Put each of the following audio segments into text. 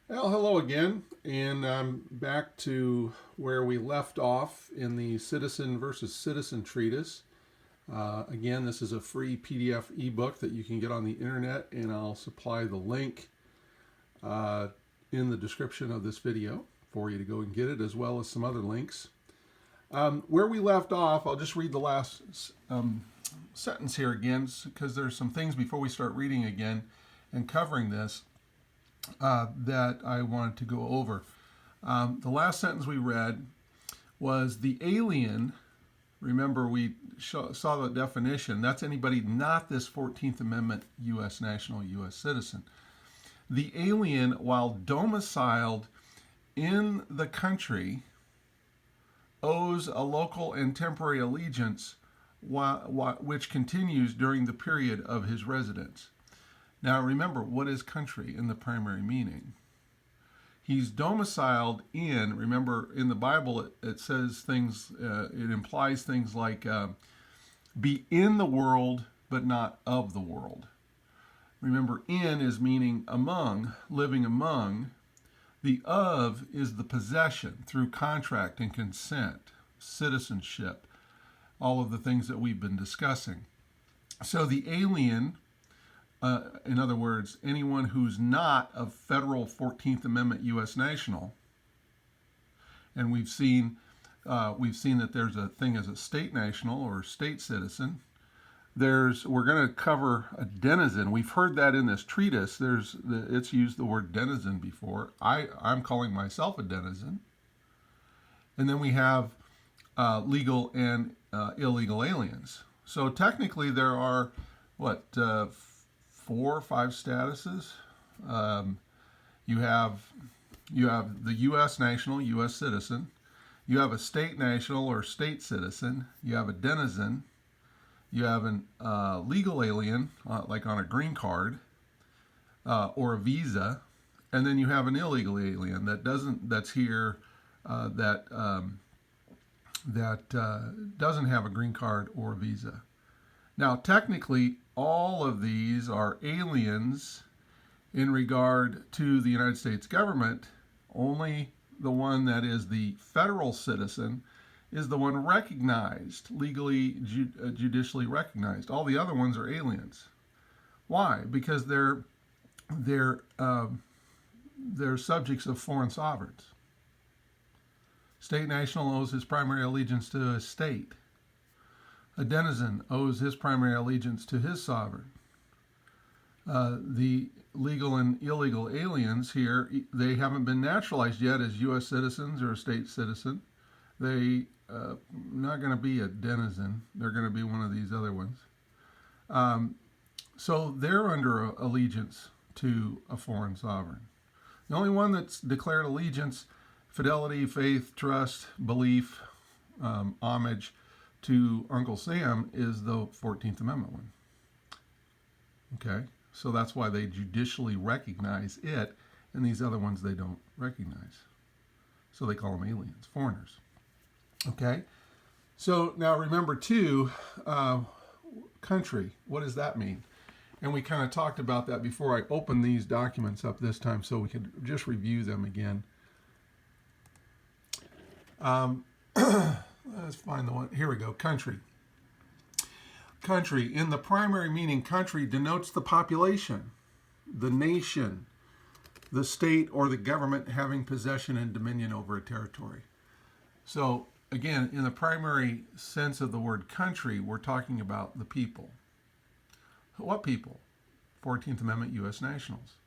Well, hello again, and I'm back to where we left off in the Citizen versus Citizen treatise. Again, this is a free PDF ebook that you can get on the internet, and I'll supply the link uh, in the description of this video for you to go and get it, as well as some other links. Where we left off, I'll just read the last sentence here again, because there's some things before we start reading again and covering this that I wanted to go over. The last sentence we read was the alien. Remember, we saw the definition. That's anybody not this 14th Amendment U.S. national, U.S. citizen. The alien, while domiciled in the country, owes a local and temporary allegiance which continues during the period of his residence. Now remember, what is country in the primary meaning? He's domiciled in, remember in the Bible it says things, it implies things like be in the world but not of the world. Remember, in is meaning among, living among. The of is the possession through contract and consent, citizenship, all of the things that we've been discussing. So the alien, in other words, anyone who's not a federal 14th Amendment U.S. national, and we've seen that there's a thing as a state national or state citizen. We're going to cover a denizen. We've heard that in this treatise. It's used the word denizen before. I'm calling myself a denizen. And then we have legal and illegal aliens. So technically there are, what, 4 or 5 statuses. You have the U.S. national, U.S. citizen. You have a state national or state citizen. You have a denizen. You have an legal alien, like on a green card or a visa, and then you have an illegal alien that's here that doesn't have a green card or a visa. Now, technically, all of these are aliens in regard to the United States government. Only the one that is the federal citizen is the one recognized, legally, judicially recognized. All the other ones are aliens. Why? Because they're subjects of foreign sovereigns. State national owes his primary allegiance to a state. A denizen owes his primary allegiance to his sovereign. The legal and illegal aliens here, they haven't been naturalized yet as U.S. citizens or a state citizen. They not going to be a denizen. They're going to be one of these other ones. So they're under allegiance to a foreign sovereign. The only one that's declared allegiance, fidelity, faith, trust, belief, homage to Uncle Sam is the 14th Amendment one. Okay, so that's why they judicially recognize it, and these other ones they don't recognize. So they call them aliens, foreigners. Okay, so now remember too, country, what does that mean? And we kind of talked about that before I opened these documents up this time so we could just review them again. Let's find the one. Here we go. Country. Country. In the primary meaning, country denotes the population, the nation, the state, or the government having possession and dominion over a territory. So, again, in the primary sense of the word country, we're talking about the people. What people? 14th Amendment U.S. nationals.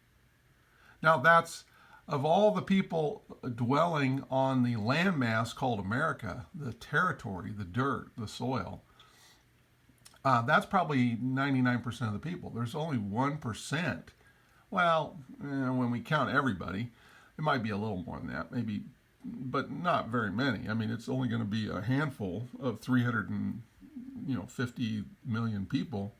Now, that's of all the people dwelling on the landmass called America, the territory, the dirt, the soil, that's probably 99% of the people. There's only 1%. Well, when we count everybody, it might be a little more than that, maybe, but not very many. I mean, it's only going to be a handful of 350 million people.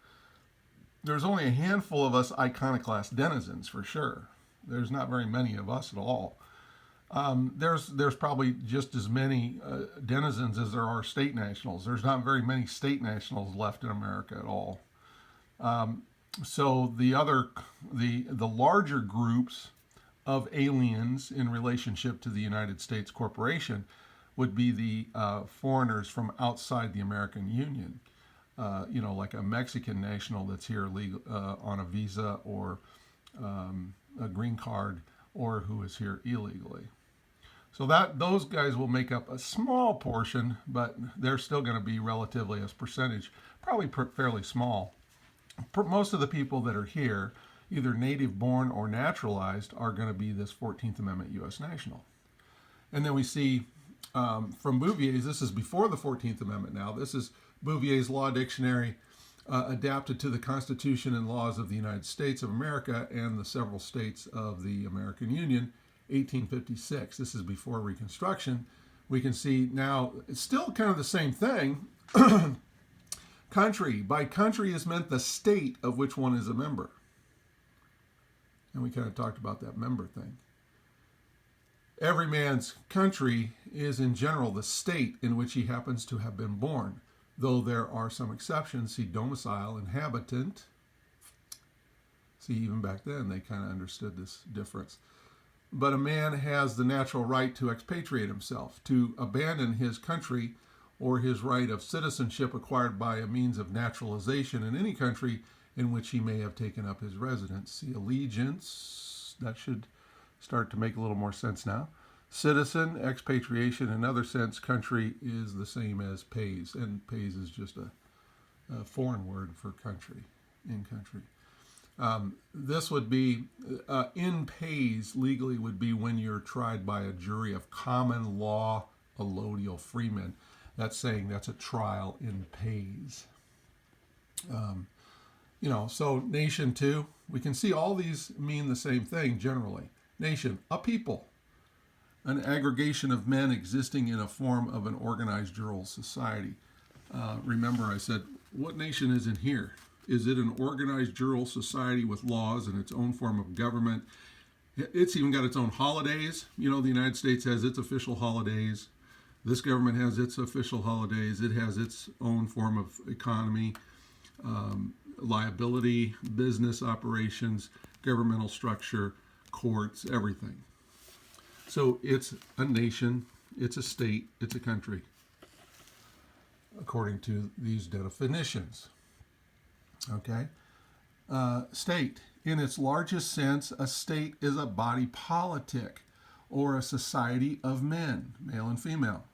There's only a handful of us iconoclast denizens for sure. There's not very many of us at all. There's probably just as many denizens as there are state nationals. There's not very many state nationals left in America at all. So the larger groups of aliens in relationship to the United States corporation would be the foreigners from outside the American Union. Like a Mexican national that's here legal, on a visa or a green card, or who is here illegally. So those guys will make up a small portion, but they're still going to be relatively, as percentage, probably fairly small. Most of the people that are here, either native born or naturalized, are going to be this 14th Amendment U.S. national. And then we see from Bouvier's, this is before the 14th Amendment now, this is Bouvier's Law Dictionary adapted to the Constitution and laws of the United States of America and the several states of the American Union, 1856. This is before Reconstruction. We can see now it's still kind of the same thing. Country. By country is meant the state of which one is a member. And we kind of talked about that member thing. Every man's country is in general the state in which he happens to have been born, though there are some exceptions. See domicile, inhabitant. See, even back then they kind of understood this difference. But a man has the natural right to expatriate himself, to abandon his country or his right of citizenship acquired by a means of naturalization in any country in which he may have taken up his residence. See, allegiance, that should start to make a little more sense now. Citizen, expatriation, in other sense, country is the same as pays, and pays is just a foreign word for country, in country. This would be, in pays legally would be when you're tried by a jury of common law allodial freemen. That's saying that's a trial in pays. So nation too, we can see all these mean the same thing generally. Nation, a people, an aggregation of men existing in a form of an organized jural society. Remember I said, what nation is in here? Is it an organized jural society with laws and its own form of government? It's even got its own holidays. The United States has its official holidays. This government has its official holidays. It has its own form of economy, liability, business operations, governmental structure, courts, everything. So it's a nation, it's a state, it's a country, according to these definitions. Okay? State. In its largest sense, a state is a body politic or a society of men, male and female.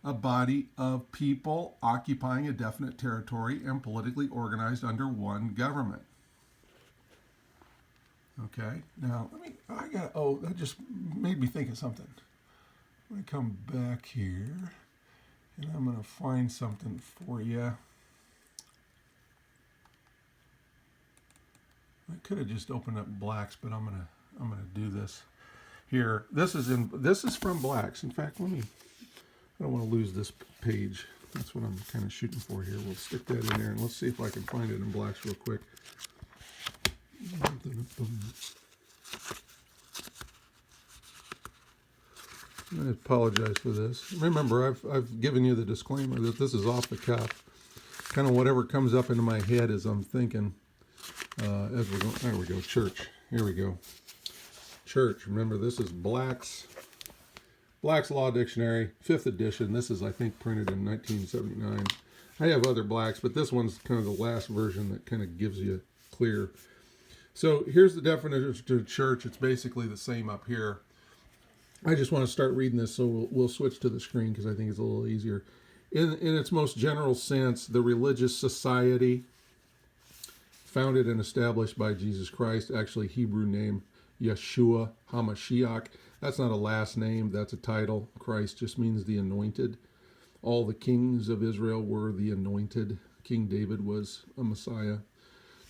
A body of people occupying a definite territory and politically organized under one government. Okay, now that just made me think of something. I'm going to come back here and I'm going to find something for you. I could have just opened up Blacks, but I'm gonna do this here. This is from Blacks. In fact, I don't want to lose this page. That's what I'm kind of shooting for here. We'll stick that in there and let's see if I can find it in Blacks real quick. I apologize for this. Remember, I've given you the disclaimer that this is off the cuff. Kind of whatever comes up into my head as I'm thinking. As we're going, there we go. Church. Here we go. Church. Remember, this is Black's Law Dictionary, 5th edition. This is, I think, printed in 1979. I have other Blacks, but this one's kind of the last version that kind of gives you clear. So here's the definition of church. It's basically the same up here. I just want to start reading this, so we'll switch to the screen because I think it's a little easier. In its most general sense, the religious society founded and established by Jesus Christ, actually Hebrew name Yeshua HaMashiach. That's not a last name, that's a title. Christ just means the anointed. All the kings of Israel were the anointed. King David was a Messiah.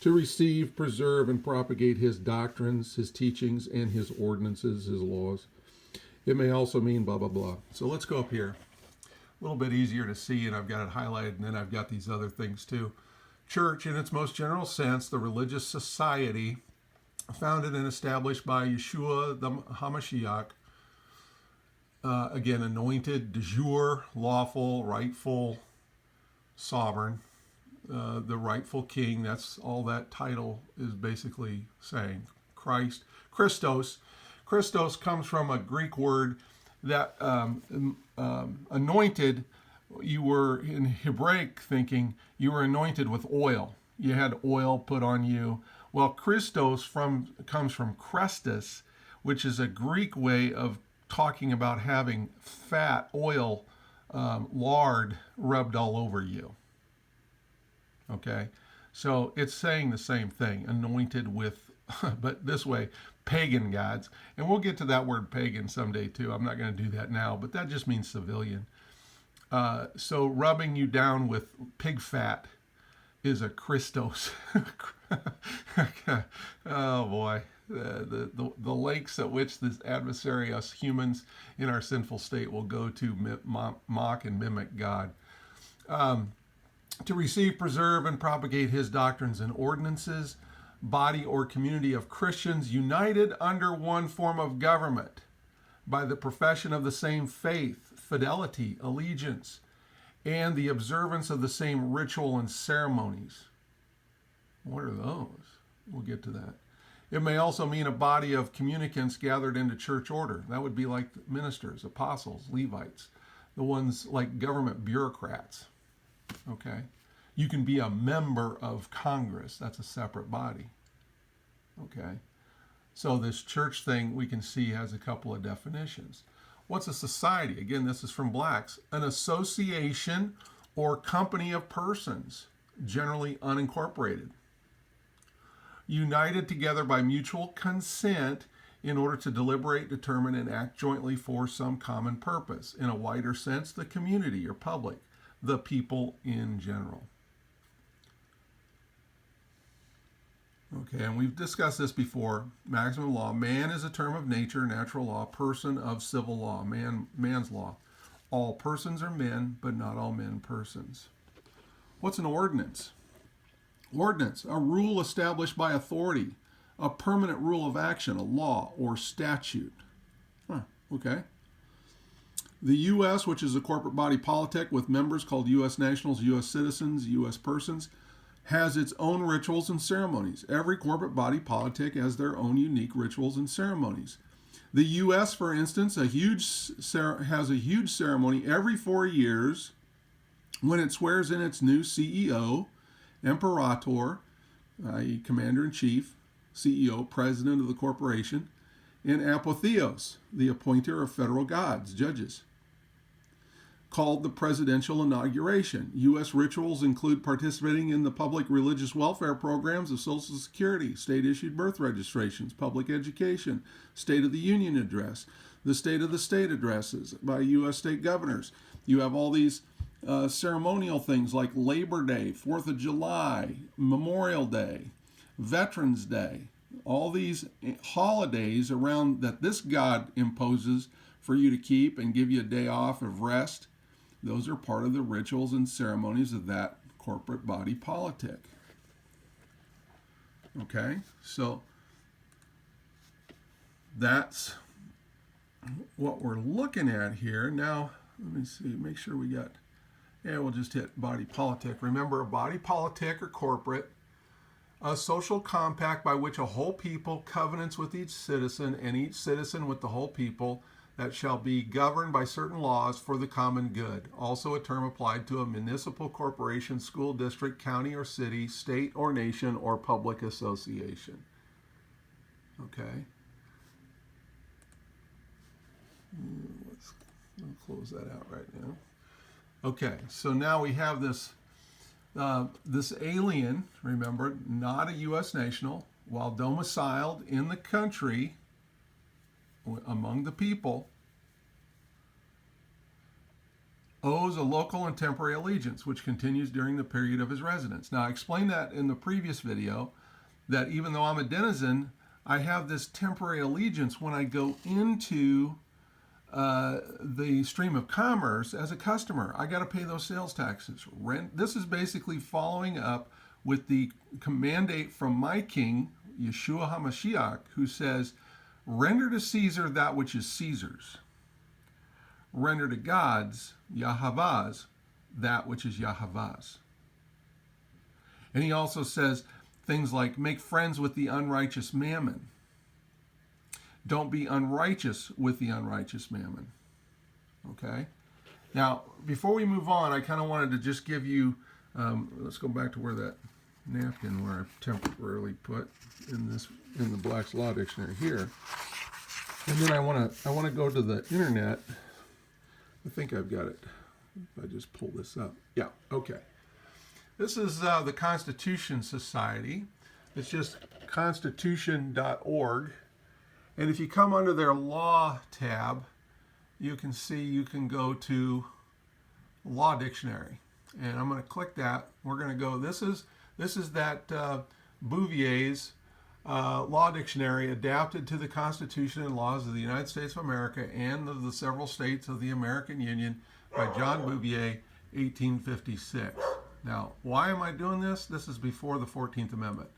To receive, preserve, and propagate his doctrines, his teachings, and his ordinances, his laws. It may also mean blah, blah, blah. So let's go up here. A little bit easier to see, and I've got it highlighted, and then I've got these other things too. Church, in its most general sense, the religious society founded and established by Yeshua the HaMashiach, again, anointed, de jure, lawful, rightful, sovereign, the rightful king. That's all that title is basically saying. Christ Christos. Christos comes from a Greek word that anointed. You were, in Hebraic thinking, you were anointed with oil. You had oil put on you. Well, Christos comes from Chrestus, which is a Greek way of talking about having fat, oil, lard rubbed all over you. Okay? So it's saying the same thing, anointed with, but this way, pagan gods. And we'll get to that word pagan someday too. I'm not going to do that now, but that just means civilian. So rubbing you down with pig fat is a Christos. Oh boy. The lengths at which this adversary, us humans in our sinful state, will go to mock and mimic God. To receive, preserve, and propagate his doctrines and ordinances, body or community of Christians united under one form of government by the profession of the same faith, fidelity, allegiance, and the observance of the same ritual and ceremonies. What are those? We'll get to that. It may also mean a body of communicants gathered into church order. That would be like ministers, apostles, Levites, the ones like government bureaucrats. Okay? You can be a member of Congress. That's a separate body. Okay? So this church thing we can see has a couple of definitions. What's a society? Again, this is from Blacks. An association or company of persons, generally unincorporated, united together by mutual consent in order to deliberate, determine, and act jointly for some common purpose. In a wider sense, the community or public, the people in general. Okay, and we've discussed this before. Maximum law. Man is a term of nature, natural law, person of civil law, man's law. All persons are men, but not all men persons. What's an ordinance? Ordinance, a rule established by authority, a permanent rule of action, a law or statute. Okay. The U.S., which is a corporate body politic with members called U.S. nationals, U.S. citizens, U.S. persons, has its own rituals and ceremonies. Every corporate body politic has their own unique rituals and ceremonies. The U.S., for instance, has a huge ceremony every 4 years when it swears in its new CEO, Imperator, i.e. Commander-in-Chief, CEO, President of the corporation, and Apotheos, the appointer of federal gods, judges, called the presidential inauguration. U.S. rituals include participating in the public religious welfare programs of Social Security, state-issued birth registrations, public education, State of the Union address, the State of the State addresses by U.S. state governors. You have all these ceremonial things like Labor Day, 4th of July, Memorial Day, Veterans Day, all these holidays around that this God imposes for you to keep and give you a day off of rest. Those are part of the rituals and ceremonies of that corporate body politic. Okay, so that's what we're looking at here. Now, let me see, make sure we got, we'll just hit body politic. Remember, a body politic or corporate, a social compact by which a whole people covenants with each citizen and each citizen with the whole people, that shall be governed by certain laws for the common good. Also a term applied to a municipal corporation, school district, county or city, state or nation, or public association. Okay. I'll close that out right now. Okay, so now we have this this alien, remember, not a U.S. national, while domiciled in the country among the people, owes a local and temporary allegiance, which continues during the period of his residence. Now, I explained that in the previous video, that even though I'm a denizen, I have this temporary allegiance when I go into the stream of commerce as a customer. I got to pay those sales taxes. Rent. This is basically following up with the mandate from my king, Yeshua HaMashiach, who says, render to Caesar that which is Caesar's. Render to God's, Yahavah's, that which is Yahavah's. And he also says things like, make friends with the unrighteous mammon. don't be unrighteous with the unrighteous mammon. Okay? Now, before we move on, I kind of wanted to just give you, let's go back to where that napkin where I've temporarily put in the Black's Law Dictionary here. And then I want to go to the internet. I think I've got it. If I just pull this up. Yeah, okay. This is the Constitution Society. It's just constitution.org. And if you come under their law tab, you can see you can go to Law Dictionary. And I'm going to click that. We're going to go, this is that Bouvier's Law Dictionary adapted to the Constitution and laws of the United States of America and of the several states of the American Union by John Bouvier, 1856. Now, why am I doing this? This is before the 14th Amendment.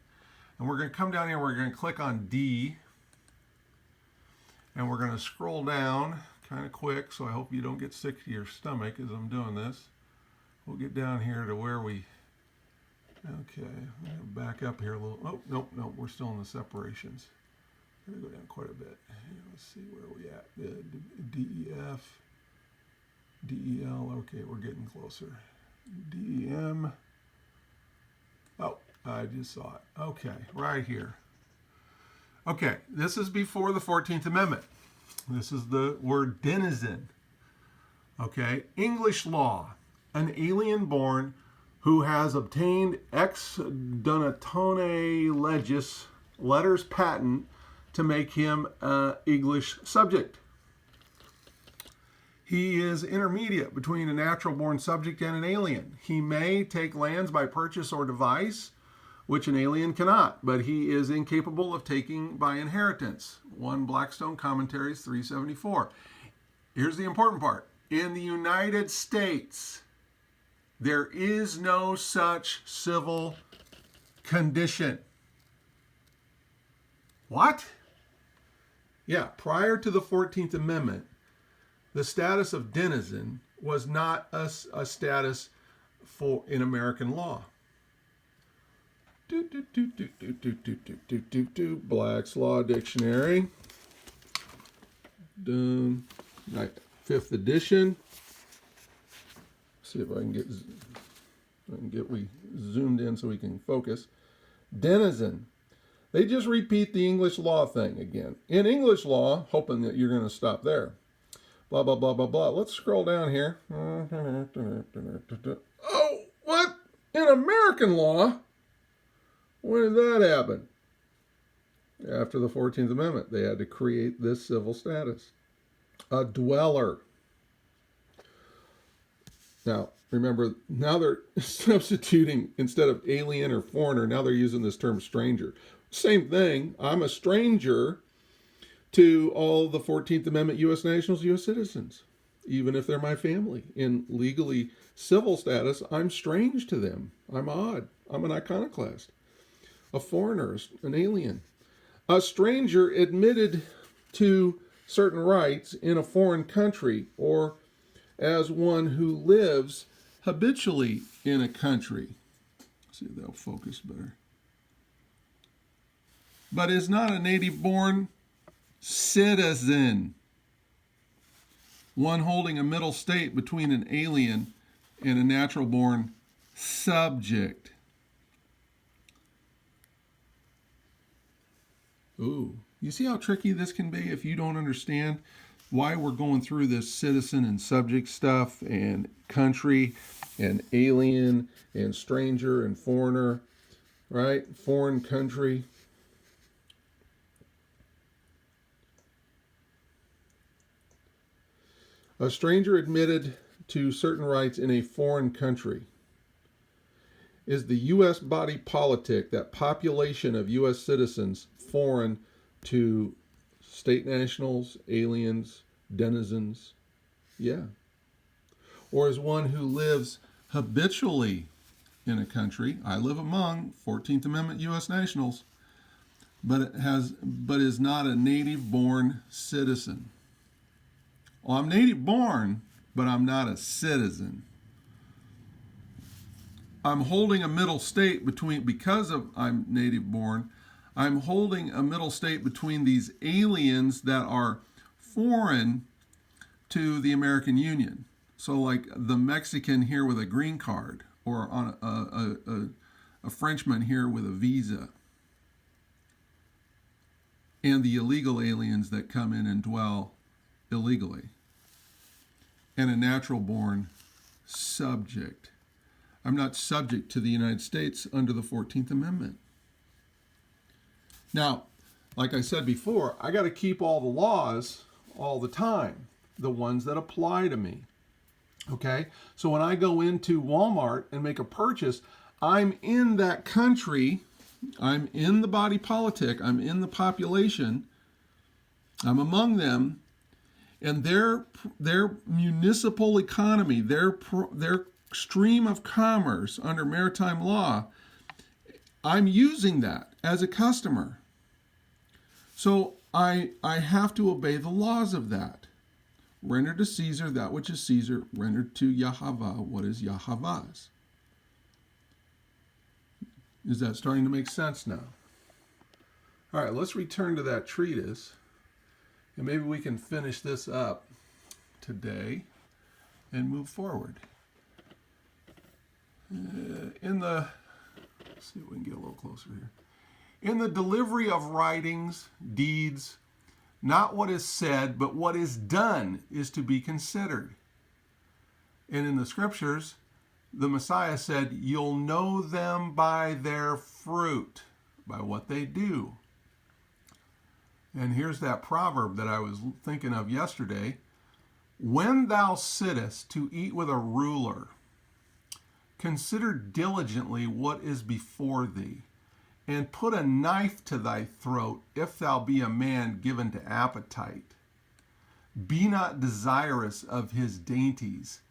And we're going to come down here, we're going to click on D, and we're going to scroll down kind of quick, so I hope you don't get sick to your stomach as I'm doing this. We'll get down here to where we, okay, I'm going to back up here a little. Oh, nope, we're still in the separations. I'm going to go down quite a bit. Let's see where we at. DEF, DEL, okay, we're getting closer. DEM, oh, I just saw it. Okay, right here. Okay, this is before the 14th Amendment. This is the word denizen. Okay, English law. An alien born who has obtained ex donatone legis letters patent to make him an English subject. He is intermediate between a natural born subject and an alien. He may take lands by purchase or device, which an alien cannot, but he is incapable of taking by inheritance. 1 Blackstone Commentaries 374. Here's the important part. In the United States, there is no such civil condition. What? Yeah, prior to the 14th Amendment, the status of denizen was not a status in American law. Black's Law Dictionary. Done. 5th edition. See if I can get we zoomed in so we can focus. Denizen. They just repeat the English law thing again. In English law, hoping that you're going to stop there. Blah, blah, blah, blah, blah. Let's scroll down here. Oh, what? In American law? When did that happen? After the 14th Amendment. They had to create this civil status. A dweller. Now, remember, now they're substituting, instead of alien or foreigner, now they're using this term stranger. Same thing. I'm a stranger to all the 14th Amendment U.S. nationals, U.S. citizens. Even if they're my family. In legally civil status, I'm strange to them. I'm odd. I'm an iconoclast. A foreigner, an alien. A stranger admitted to certain rights in a foreign country, or as one who lives habitually in a country. Let's see if that'll focus better. But is not a native-born citizen. One holding a middle state between an alien and a natural-born subject. Ooh, you see how tricky this can be if you don't understand why we're going through this citizen and subject stuff and country and alien and stranger and foreigner, right? Foreign country. A stranger admitted to certain rights in a foreign country. Is the U.S. body politic, that population of U.S. citizens foreign to state nationals, aliens, denizens? Yeah. Or is one who lives habitually in a country? I live among 14th Amendment U.S. nationals, but is not a native-born citizen. Well, I'm native-born, but I'm not a citizen. I'm holding a middle state because I'm native-born. I'm holding a middle state between these aliens that are foreign to the American Union. So like the Mexican here with a green card, or on a Frenchman here with a visa, and the illegal aliens that come in and dwell illegally, and a natural born subject. I'm not subject to the United States under the 14th Amendment. Now, like I said before, I got to keep all the laws all the time, the ones that apply to me. Okay? So when I go into Walmart and make a purchase, I'm in that country, I'm in the body politic, I'm in the population, I'm among them, and their municipal economy, their stream of commerce under maritime law, I'm using that as a customer. So I have to obey the laws of that. Render to Caesar that which is Caesar, render to Yahweh what is Yahweh's. Is that starting to make sense now? All right, let's return to that treatise, and maybe we can finish this up today and move forward. Let's see if we can get a little closer here. In the delivery of writings, deeds, not what is said, but what is done is to be considered. And in the scriptures, the Messiah said, you'll know them by their fruit, by what they do. And here's that proverb that I was thinking of yesterday. When thou sittest to eat with a ruler, consider diligently what is before thee, and put a knife to thy throat, if thou be a man given to appetite. Be not desirous of his dainties,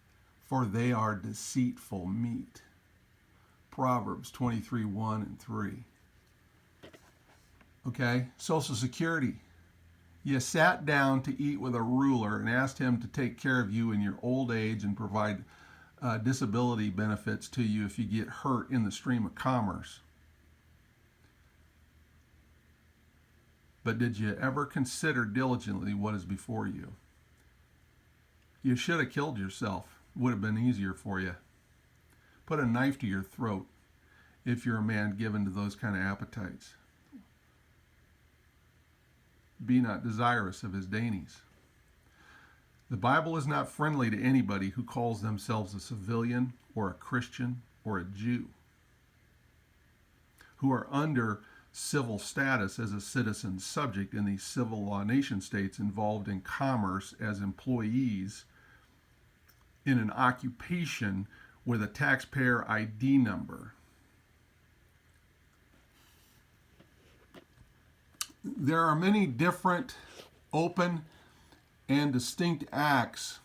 for they are deceitful meat. Proverbs 23:1 and 3. Okay, Social Security. You sat down to eat with a ruler and asked him to take care of you in your old age and provide disability benefits to you if you get hurt in the stream of commerce. But did you ever consider diligently what is before you? You should have killed yourself. Would have been easier for you. Put a knife to your throat if you're a man given to those kind of appetites. Be not desirous of his dainties. The Bible is not friendly to anybody who calls themselves a civilian or a Christian or a Jew, who are under civil status as a citizen subject in these civil law nation states involved in commerce as employees in an occupation with a taxpayer ID number. There are many different open and distinct acts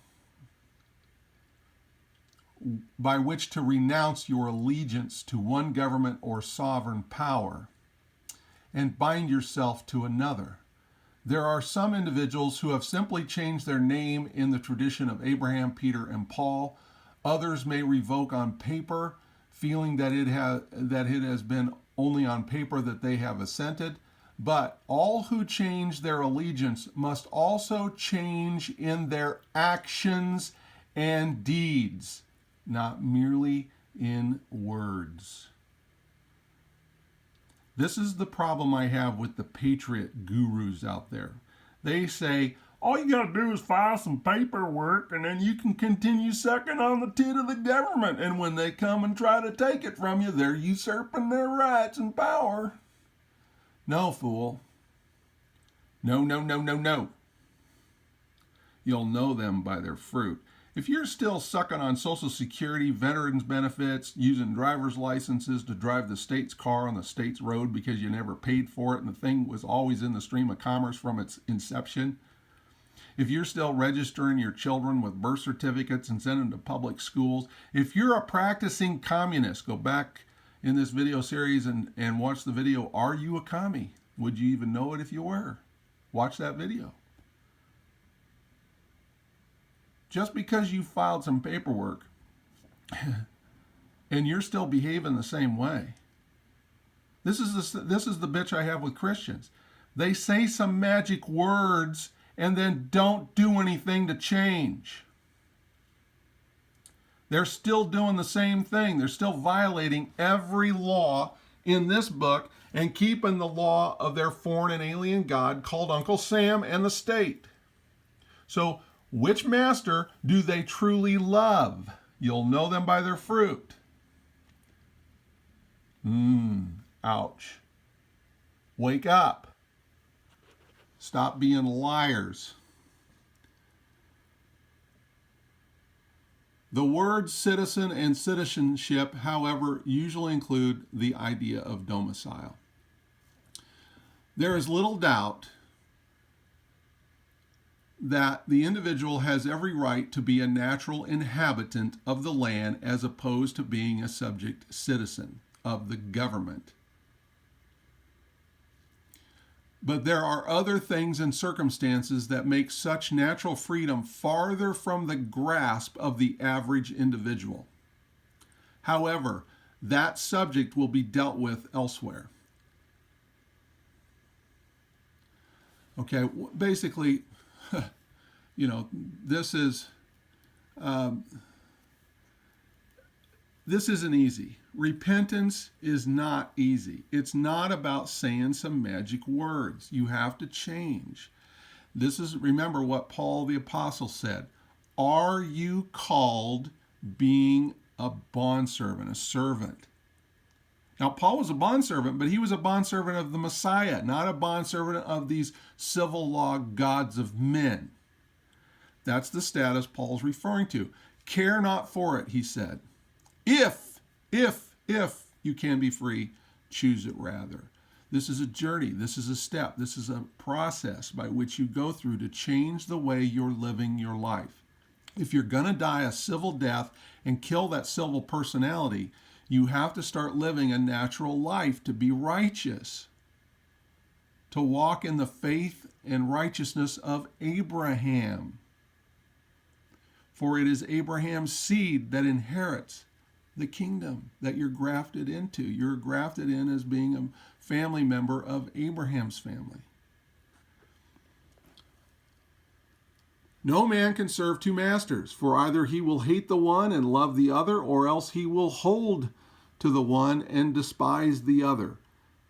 by which to renounce your allegiance to one government or sovereign power and bind yourself to another. There are some individuals who have simply changed their name in the tradition of Abraham, Peter, and Paul. Others may revoke on paper, feeling that it has been only on paper that they have assented. But all who change their allegiance must also change in their actions and deeds, not merely in words. This is the problem I have with the patriot gurus out there. They say, all you got to do is file some paperwork and then you can continue sucking on the tit of the government. And when they come and try to take it from you, they're usurping their rights and power. No, fool. No, no, no, no, no. You'll know them by their fruit. If you're still sucking on Social Security, veterans benefits, using driver's licenses to drive the state's car on the state's road because you never paid for it and the thing was always in the stream of commerce from its inception, if you're still registering your children with birth certificates and sending them to public schools, if you're a practicing communist, go back in this video series and watch the video, Are You a Commie? Would you even know it if you were? Watch that video. Just because you filed some paperwork and you're still behaving the same way, This is the bitch I have with Christians. They say some magic words and then don't do anything to change. They're still doing the same thing. They're still violating every law in this book and keeping the law of their foreign and alien God called Uncle Sam and the state. So, which master do they truly love? You'll know them by their fruit. Ouch. Wake up. Stop being liars. The words citizen and citizenship, however, usually include the idea of domicile. There is little doubt that the individual has every right to be a natural inhabitant of the land as opposed to being a subject citizen of the government. But there are other things and circumstances that make such natural freedom farther from the grasp of the average individual. However, that subject will be dealt with elsewhere. Okay, basically, this isn't easy. Repentance is not easy. It's not about saying some magic words. You have to change. Remember what Paul the Apostle said. Are you called being a bondservant, a servant? Now, Paul was a bondservant, but he was a bondservant of the Messiah, not a bondservant of these civil law gods of men. That's the status Paul's referring to. Care not for it, he said. If you can be free, choose it rather. This is a journey. This is a step. This is a process by which you go through to change the way you're living your life. If you're going to die a civil death and kill that civil personality, you have to start living a natural life to be righteous, to walk in the faith and righteousness of Abraham. For it is Abraham's seed that inherits the kingdom that you're grafted into. You're grafted in as being a family member of Abraham's family. No man can serve two masters, for either he will hate the one and love the other, or else he will hold to the one and despise the other.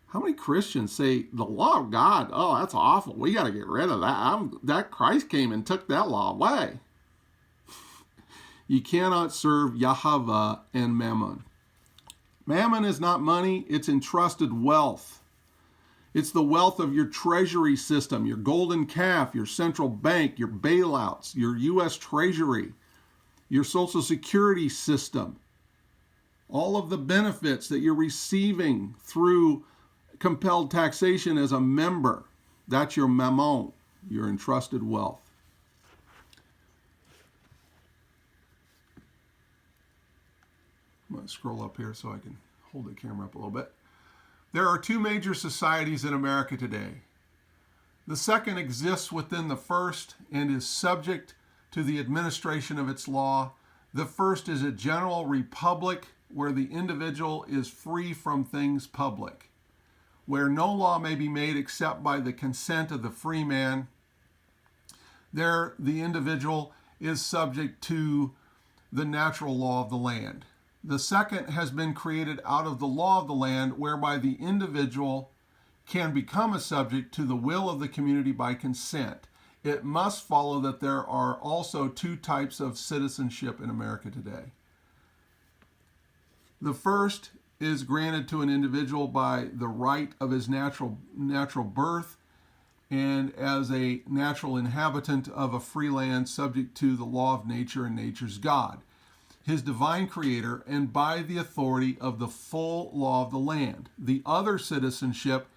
How many Christians say, the law of God, oh, that's awful. We got to get rid of that. That Christ came and took that law away. You cannot serve Yahweh and Mammon. Mammon is not money, it's entrusted wealth. It's the wealth of your treasury system, your golden calf, your central bank, your bailouts, your U.S. Treasury, your Social Security system. All of the benefits that you're receiving through compelled taxation as a member. That's your mammon, your entrusted wealth. I'm going to scroll up here so I can hold the camera up a little bit. There are two major societies in America today. The second exists within the first and is subject to the administration of its law. The first is a general republic where the individual is free from things public, where no law may be made except by the consent of the free man. There, the individual is subject to the natural law of the land. The second has been created out of the law of the land, whereby the individual can become a subject to the will of the community by consent. It must follow that there are also two types of citizenship in America today. The first is granted to an individual by the right of his natural birth and as a natural inhabitant of a free land subject to the law of nature and nature's God, his divine creator, and by the authority of the full law of the land. The other citizenship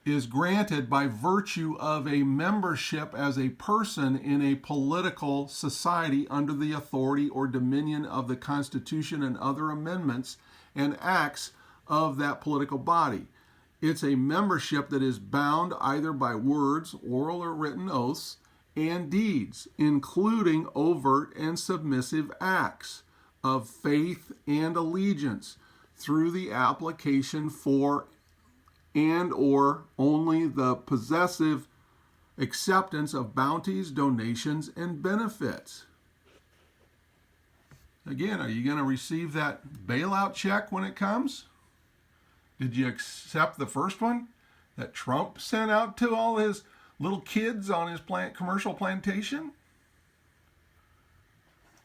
is granted by virtue of a membership as a person in a political society under the authority or dominion of the Constitution and other amendments and acts of that political body. It's a membership that is bound either by words, oral or written oaths, and deeds, including overt and submissive acts of faith and allegiance through the application for and or only the possessive acceptance of bounties, donations, and benefits. Again, are you going to receive that bailout check when it comes? Did you accept the first one that Trump sent out to all his little kids on his commercial plantation?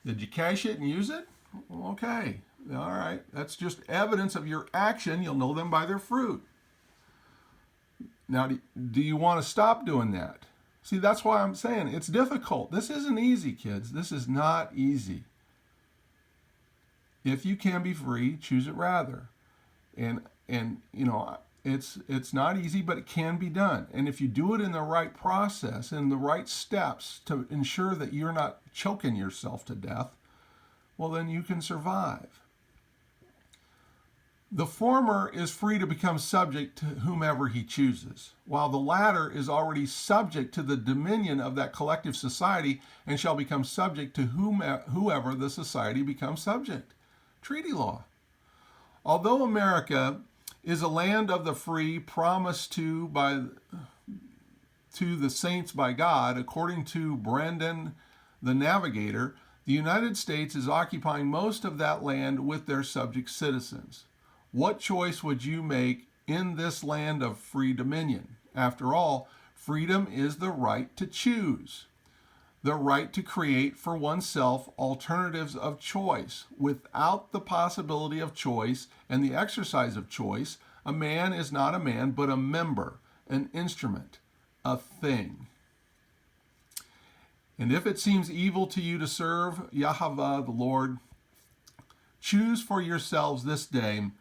Did you cash it and use it? Okay, all right. That's just evidence of your action. You'll know them by their fruit. Now, do you want to stop doing that? See, that's why I'm saying it's difficult. This isn't easy, kids. This is not easy. If you can be free, choose it rather. And you know, it's not easy, but it can be done. And if you do it in the right process, in the right steps to ensure that you're not choking yourself to death, well, then you can survive. The former is free to become subject to whomever he chooses, while the latter is already subject to the dominion of that collective society and shall become subject to whoever the society becomes subject. Treaty law. Although America is a land of the free promised to the saints by God, according to Brendan the Navigator, the United States is occupying most of that land with their subject citizens. What choice would you make in this land of free dominion? After all, freedom is the right to choose, the right to create for oneself alternatives of choice. Without the possibility of choice and the exercise of choice, a man is not a man, but a member, an instrument, a thing. And if it seems evil to you to serve Yahweh the Lord, choose for yourselves this day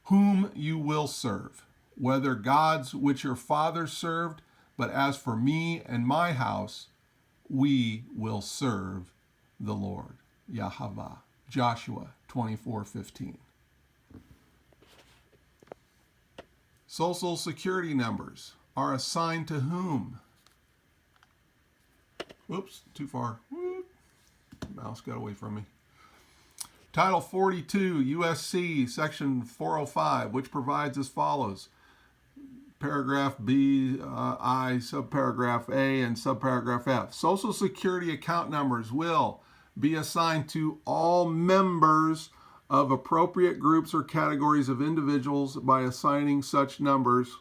whom you will serve, whether gods which your fathers served, but as for me and my house, we will serve the Lord, Yahweh. Joshua 24:15. Social security numbers are assigned to whom? Whoops, too far. Mouse got away from me. Title 42, USC, Section 405, which provides as follows. Paragraph B, I, subparagraph A, and subparagraph F. Social Security account numbers will be assigned to all members of appropriate groups or categories of individuals by assigning such numbers.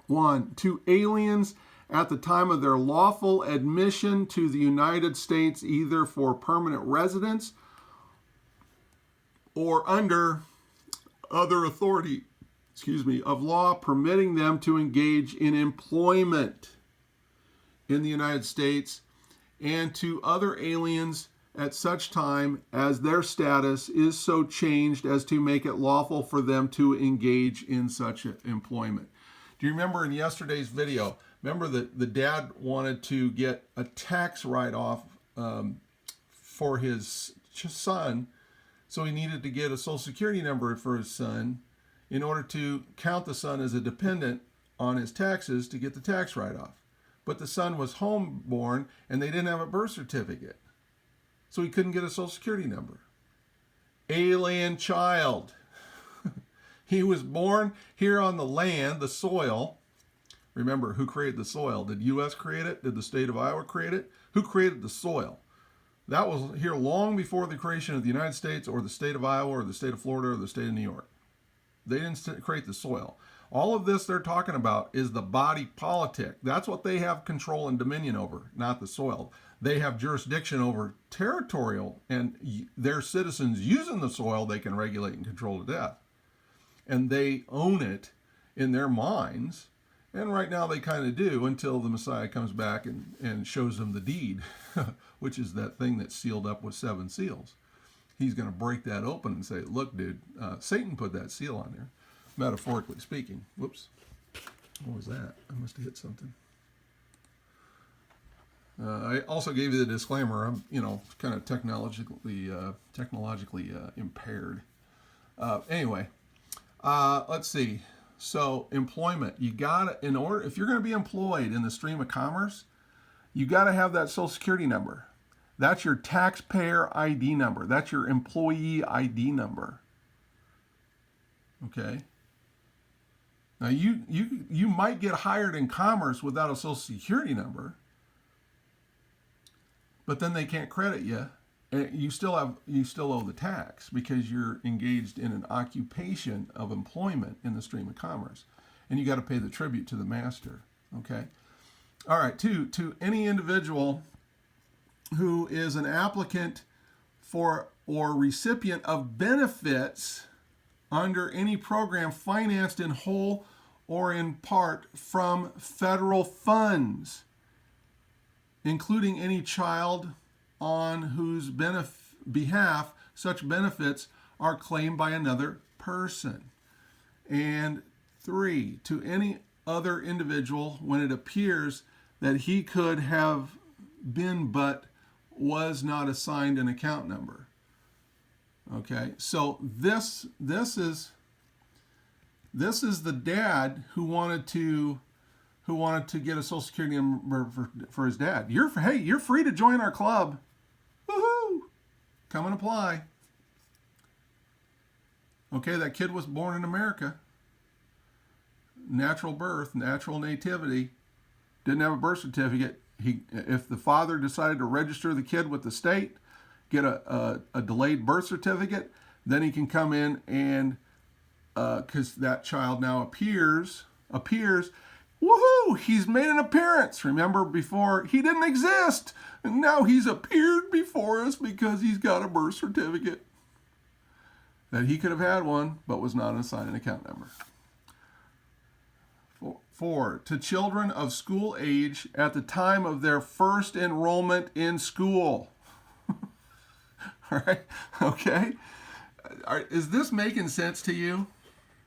1. To aliens at the time of their lawful admission to the United States, either for permanent residence or under other authority, of law permitting them to engage in employment in the United States, and to other aliens at such time as their status is so changed as to make it lawful for them to engage in such employment. Do you remember in yesterday's video, remember that the dad wanted to get a tax write-off for his son, so he needed to get a Social Security number for his son in order to count the son as a dependent on his taxes to get the tax write-off. But the son was homeborn and they didn't have a birth certificate, so he couldn't get a Social Security number. Alien child. He was born here on the land, the soil. Remember, who created the soil? Did U.S. create it? Did the state of Iowa create it? Who created the soil? That was here long before the creation of the United States or the state of Iowa or the state of Florida or the state of New York. They didn't create the soil. All of this they're talking about is the body politic. That's what they have control and dominion over, not the soil. They have jurisdiction over territorial, and their citizens using the soil they can regulate and control to death. And they own it in their minds. And right now they kind of do until the Messiah comes back and shows them the deed, which is that thing that's sealed up with 7 seals. He's going to break that open and say, look, dude, Satan put that seal on there, metaphorically speaking. Whoops. What was that? I must have hit something. I also gave you the disclaimer. I'm, kind of technologically impaired. Anyway, let's see. So employment, you got to, if you're going to be employed in the stream of commerce, you got to have that Social Security number. That's your taxpayer ID number. That's your employee ID number. Okay. Now you might get hired in commerce without a social security number, but then they can't credit you. You still owe the tax because you're engaged in an occupation of employment in the stream of commerce, and you got to pay the tribute to the master. Okay. All right. To any individual who is an applicant for or recipient of benefits under any program financed in whole or in part from federal funds, including any child on whose behalf such benefits are claimed by another person. And 3, to any other individual when it appears that he could have been but was not assigned an account number. Okay, so this is the dad who wanted to get a social security number for his dad. You're free to join our club. Woohoo! Come and apply. Okay, that kid was born in America. Natural birth, natural nativity. Didn't have a birth certificate. If the father decided to register the kid with the state, get a delayed birth certificate, then he can come in and because that child now appears. Woohoo! He's made an appearance. Remember, before he didn't exist, and now he's appeared before us because he's got a birth certificate. That he could have had one, but was not assigned an account number. 4, to children of school age at the time of their first enrollment in school. All right, okay. Is this making sense to you?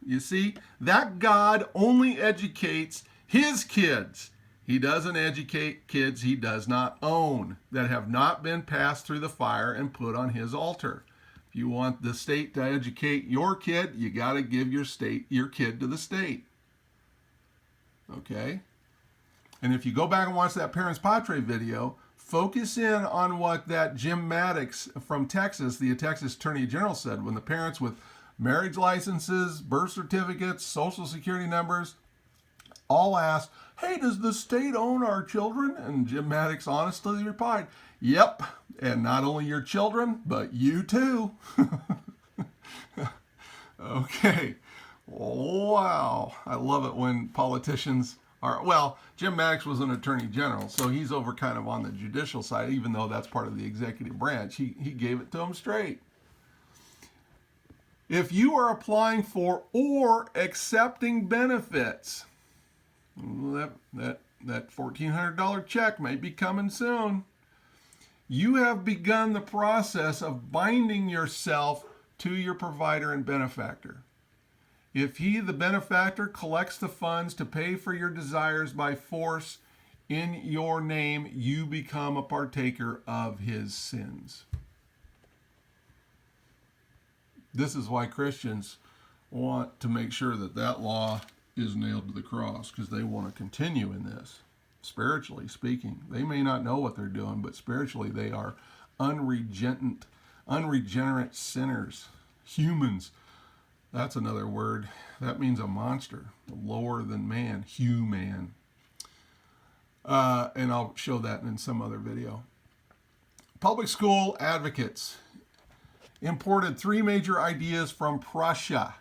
You see, that God only educates his kids. He doesn't educate kids he does not own, that have not been passed through the fire and put on his altar. If you want the state to educate your kid, you got to give your kid to the state. Okay? And if you go back and watch that Parents Patre video, focus in on what that Jim Maddox from Texas, the Texas Attorney General, said when the parents with marriage licenses, birth certificates, social security numbers, all asked, hey, does the state own our children? And Jim Maddox honestly replied, yep, and not only your children, but you too. Okay. Wow. I love it when politicians are, well, Jim Maddox was an attorney general, so he's over kind of on the judicial side, even though that's part of the executive branch. He gave it to him straight. If you are applying for or accepting benefits, that $1,400 check may be coming soon. You have begun the process of binding yourself to your provider and benefactor. If he, the benefactor, collects the funds to pay for your desires by force in your name, you become a partaker of his sins. This is why Christians want to make sure that that law is nailed to the cross, because they want to continue in this, spiritually speaking. They may not know what they're doing, but spiritually they are unregenerate sinners, humans. That's another word. That means a monster, lower than man, human. And I'll show that in some other video. Public school advocates imported 3 major ideas from Prussia.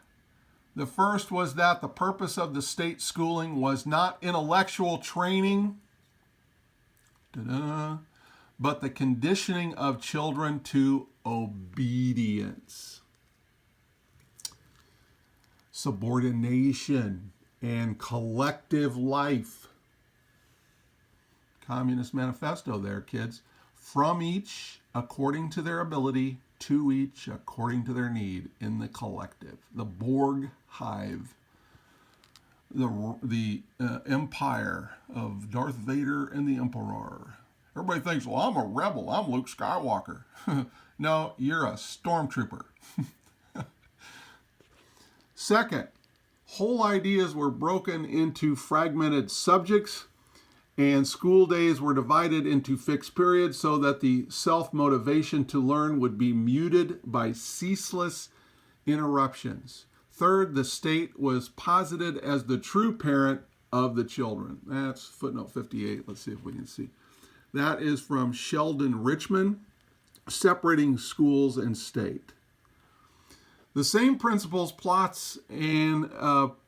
The first was that the purpose of the state schooling was not intellectual training, but the conditioning of children to obedience, subordination, and collective life. Communist Manifesto there, kids. From each, according to their ability, to each, according to their need, in the collective. The Borg hive. The empire of Darth Vader and the Emperor. Everybody thinks, well, I'm a rebel. I'm Luke Skywalker. No, you're a stormtrooper. Second, whole ideas were broken into fragmented subjects, and school days were divided into fixed periods so that the self-motivation to learn would be muted by ceaseless interruptions. Third, the state was posited as the true parent of the children. That's footnote 58. Let's see if we can see. That is from Sheldon Richman, Separating Schools and State. The same principles, plots, and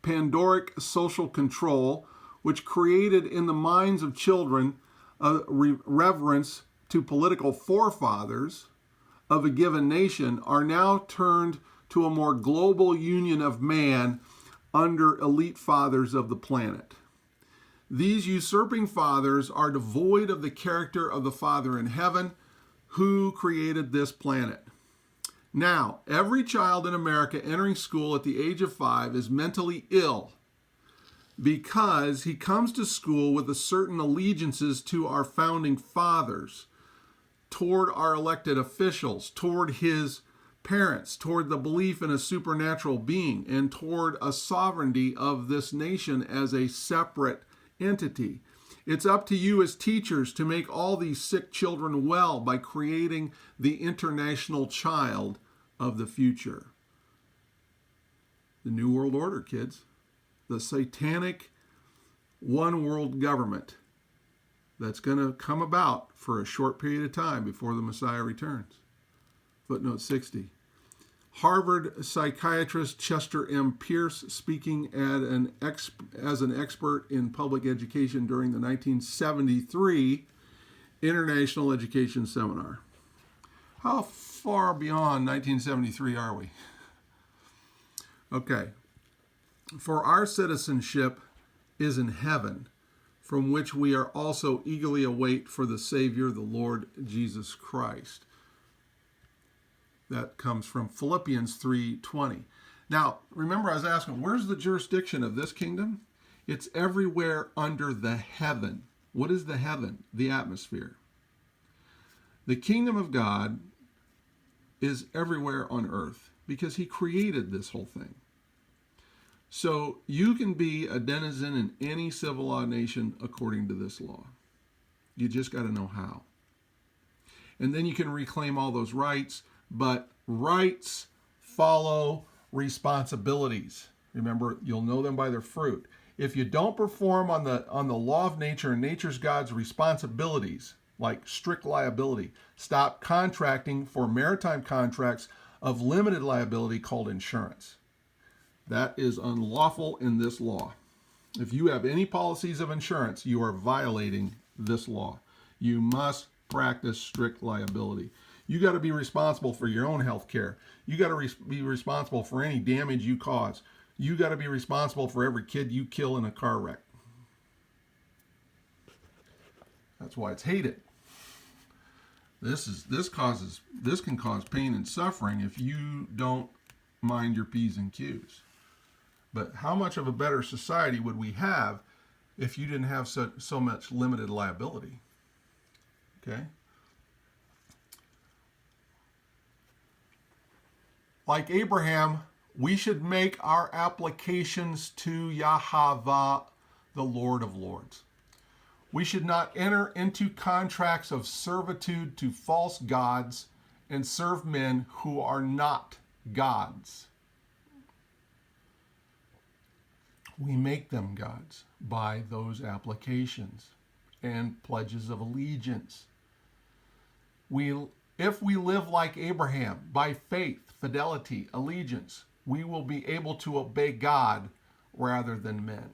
Pandoric social control, which created in the minds of children a reverence to political forefathers of a given nation, are now turned to a more global union of man under elite fathers of the planet. These usurping fathers are devoid of the character of the Father in heaven who created this planet. Now, every child in America entering school at the age of 5 is mentally ill because he comes to school with a certain allegiances to our founding fathers, toward our elected officials, toward his parents, toward the belief in a supernatural being, and toward a sovereignty of this nation as a separate entity. It's up to you as teachers to make all these sick children well by creating the international child of the future. The New World Order, kids. The satanic one world government that's going to come about for a short period of time before the Messiah returns. Footnote 60. Harvard psychiatrist Chester M. Pierce, speaking as an expert in public education during the 1973 International Education Seminar. How far beyond 1973 are we? Okay. For our citizenship is in heaven, from which we are also eagerly await for the Savior, the Lord Jesus Christ. That comes from Philippians 3:20. Now, remember I was asking, where's the jurisdiction of this kingdom? It's everywhere under the heaven. What is the heaven? The atmosphere. The kingdom of God is everywhere on earth because he created this whole thing. So you can be a denizen in any civilized nation according to this law. You just got to know how. And then you can reclaim all those rights, but rights follow responsibilities. Remember, you'll know them by their fruit. If you don't perform on the law of nature and nature's God's responsibilities, like strict liability, stop contracting for maritime contracts of limited liability called insurance. That is unlawful in this law. If you have any policies of insurance, you are violating this law. You must practice strict liability. You got to be responsible for your own health care. You got to be responsible for any damage you cause. You got to be responsible for every kid you kill in a car wreck. That's why it's hated. This can cause pain and suffering if you don't mind your P's and Q's. But how much of a better society would we have if you didn't have so much limited liability? Okay? Like Abraham, we should make our applications to Yahweh, the Lord of Lords. We should not enter into contracts of servitude to false gods and serve men who are not gods. We make them gods by those applications and pledges of allegiance. If we live like Abraham, by faith, fidelity, allegiance, we will be able to obey God rather than men.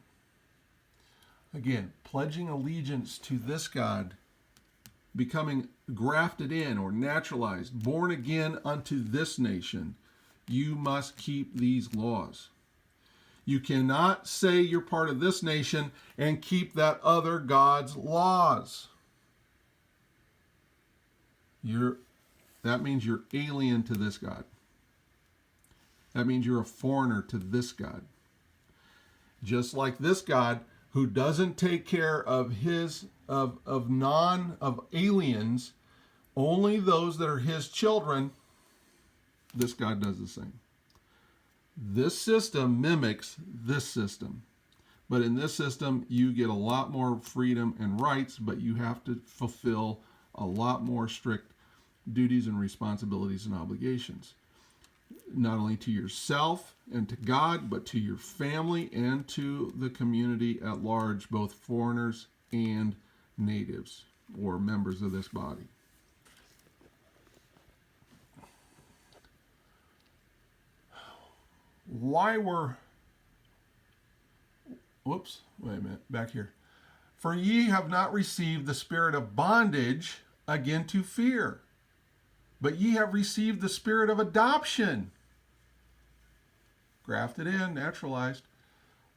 Again, pledging allegiance to this God, becoming grafted in or naturalized, born again unto this nation, you must keep these laws. You cannot say you're part of this nation and keep that other God's laws. That means you're alien to this God. That means you're a foreigner to this God. Just like this God, who doesn't take care of aliens, only those that are his children, this God does the same. This system mimics this system. But in this system, you get a lot more freedom and rights, but you have to fulfill a lot more strict duties and responsibilities and obligations. not only to yourself and to God, but to your family and to the community at large, both foreigners and natives or members of this body. Wait a minute, back here. For ye have not received the spirit of bondage again to fear, but ye have received the spirit of adoption, grafted in, naturalized,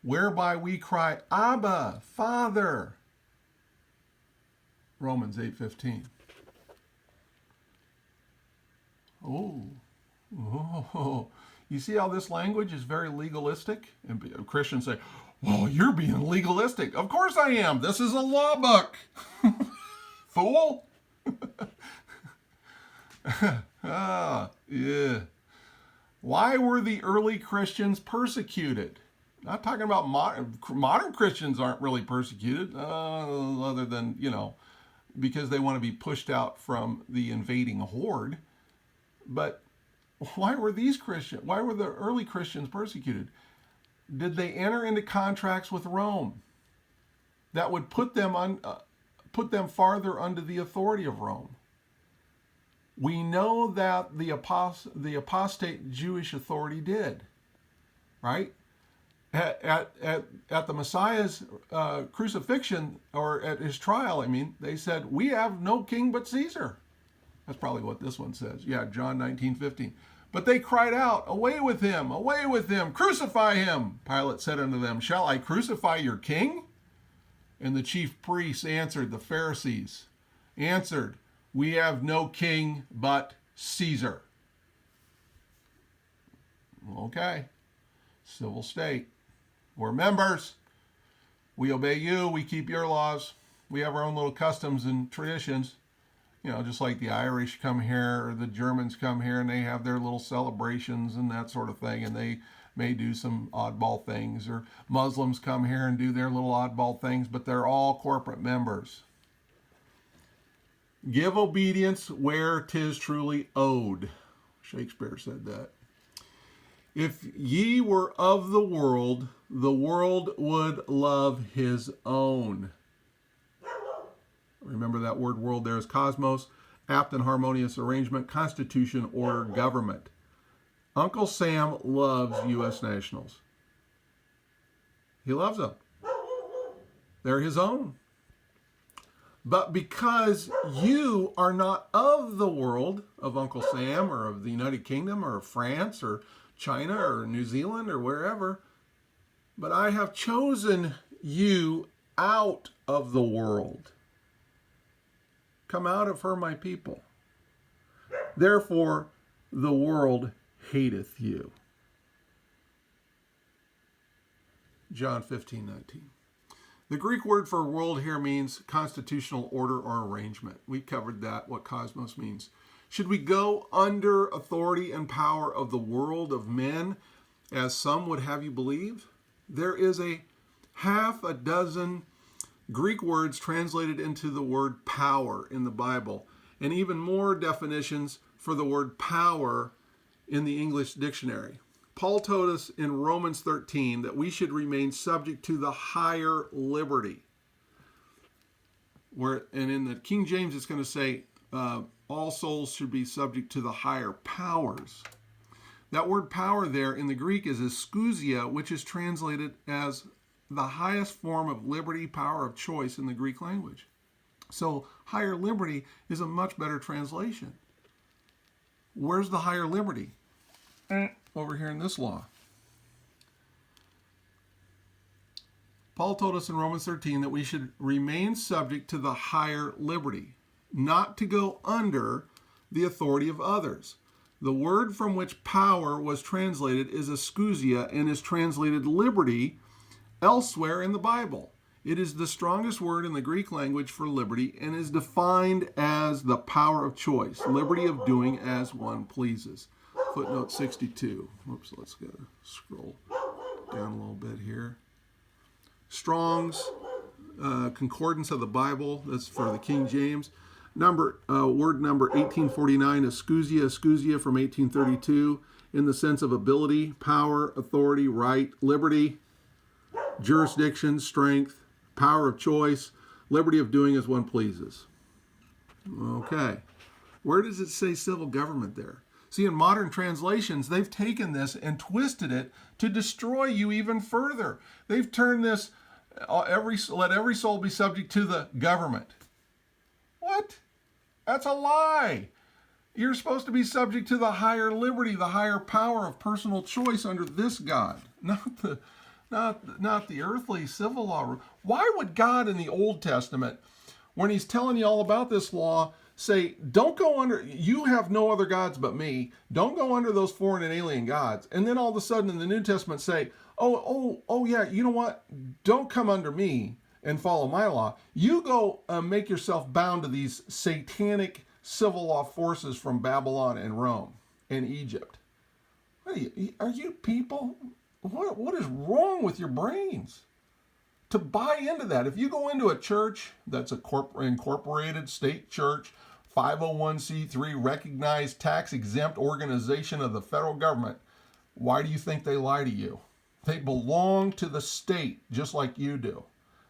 whereby we cry, Abba, Father. Romans 8:15. Oh, you see how this language is very legalistic? And Christians say, well, you're being legalistic. Of course I am. This is a law book. Fool. Yeah. Why were the early Christians persecuted? Not talking about modern Christians aren't really persecuted, other than, because they want to be pushed out from the invading horde. But why were the early Christians persecuted? Did they enter into contracts with Rome that would put them farther under the authority of Rome? We know that the apostate Jewish authority did, right? At the Messiah's crucifixion, or at his trial, they said, we have no king but Caesar. That's probably what this one says. Yeah, John 19:15. But they cried out, away with him, crucify him. Pilate said unto them, shall I crucify your king? And the chief priests answered, the Pharisees answered, we have no king but Caesar. Okay, civil state. We're members. We obey you. We keep your laws. We have our own little customs and traditions. Just like the Irish come here or the Germans come here and they have their little celebrations and that sort of thing, and they may do some oddball things, or Muslims come here and do their little oddball things, but they're all corporate members. Give obedience where 'tis truly owed. Shakespeare said that. If ye were of the world would love his own. Remember that word world there is cosmos, apt and harmonious arrangement, constitution, order, government. Uncle Sam loves U.S. nationals. He loves them. They're his own. But because you are not of the world of Uncle Sam or of the United Kingdom or of France or China or New Zealand or wherever, but I have chosen you out of the world. Come out of her, my people. Therefore, the world hateth you. John 15:19. The Greek word for world here means constitutional order or arrangement. We covered that, what cosmos means. Should we go under authority and power of the world of men, as some would have you believe? There is a half a dozen Greek words translated into the word power in the Bible, and even more definitions for the word power in the English dictionary. Paul told us in Romans 13 that we should remain subject to the higher liberty. And in the King James, it's going to say all souls should be subject to the higher powers. That word power there in the Greek is exousia, which is translated as the highest form of liberty, power of choice in the Greek language. So higher liberty is a much better translation. Where's the higher liberty? Over here in this law. Paul told us in Romans 13 that we should remain subject to the higher liberty, not to go under the authority of others. The word from which power was translated is exousia and is translated liberty elsewhere in the Bible. It is the strongest word in the Greek language for liberty and is defined as the power of choice, liberty of doing as one pleases. Footnote 62. Whoops, let's go scroll down a little bit here. Strong's Concordance of the Bible, that's for the King James. Word number 1849, exousia from 1832, in the sense of ability, power, authority, right, liberty, jurisdiction, strength, power of choice, liberty of doing as one pleases. Okay. Where does it say civil government there? See, in modern translations, they've taken this and twisted it to destroy you even further. They've turned this, let every soul be subject to the government. What? That's a lie. You're supposed to be subject to the higher liberty, the higher power of personal choice under this God, not the earthly civil law. Why would God in the Old Testament, when he's telling you all about this law, say, don't go under, you have no other gods but me, don't go under those foreign and alien gods, and then all of a sudden in the New Testament say, oh yeah, you know what, don't come under me and follow my law, you go make yourself bound to these satanic civil law forces from Babylon and Rome and Egypt. Are you people, what is wrong with your brains to buy into that? If you go into a church that's a incorporated state church, 501c3 recognized tax exempt organization of the federal government, why do you think they lie to you? They belong to the state just like you do.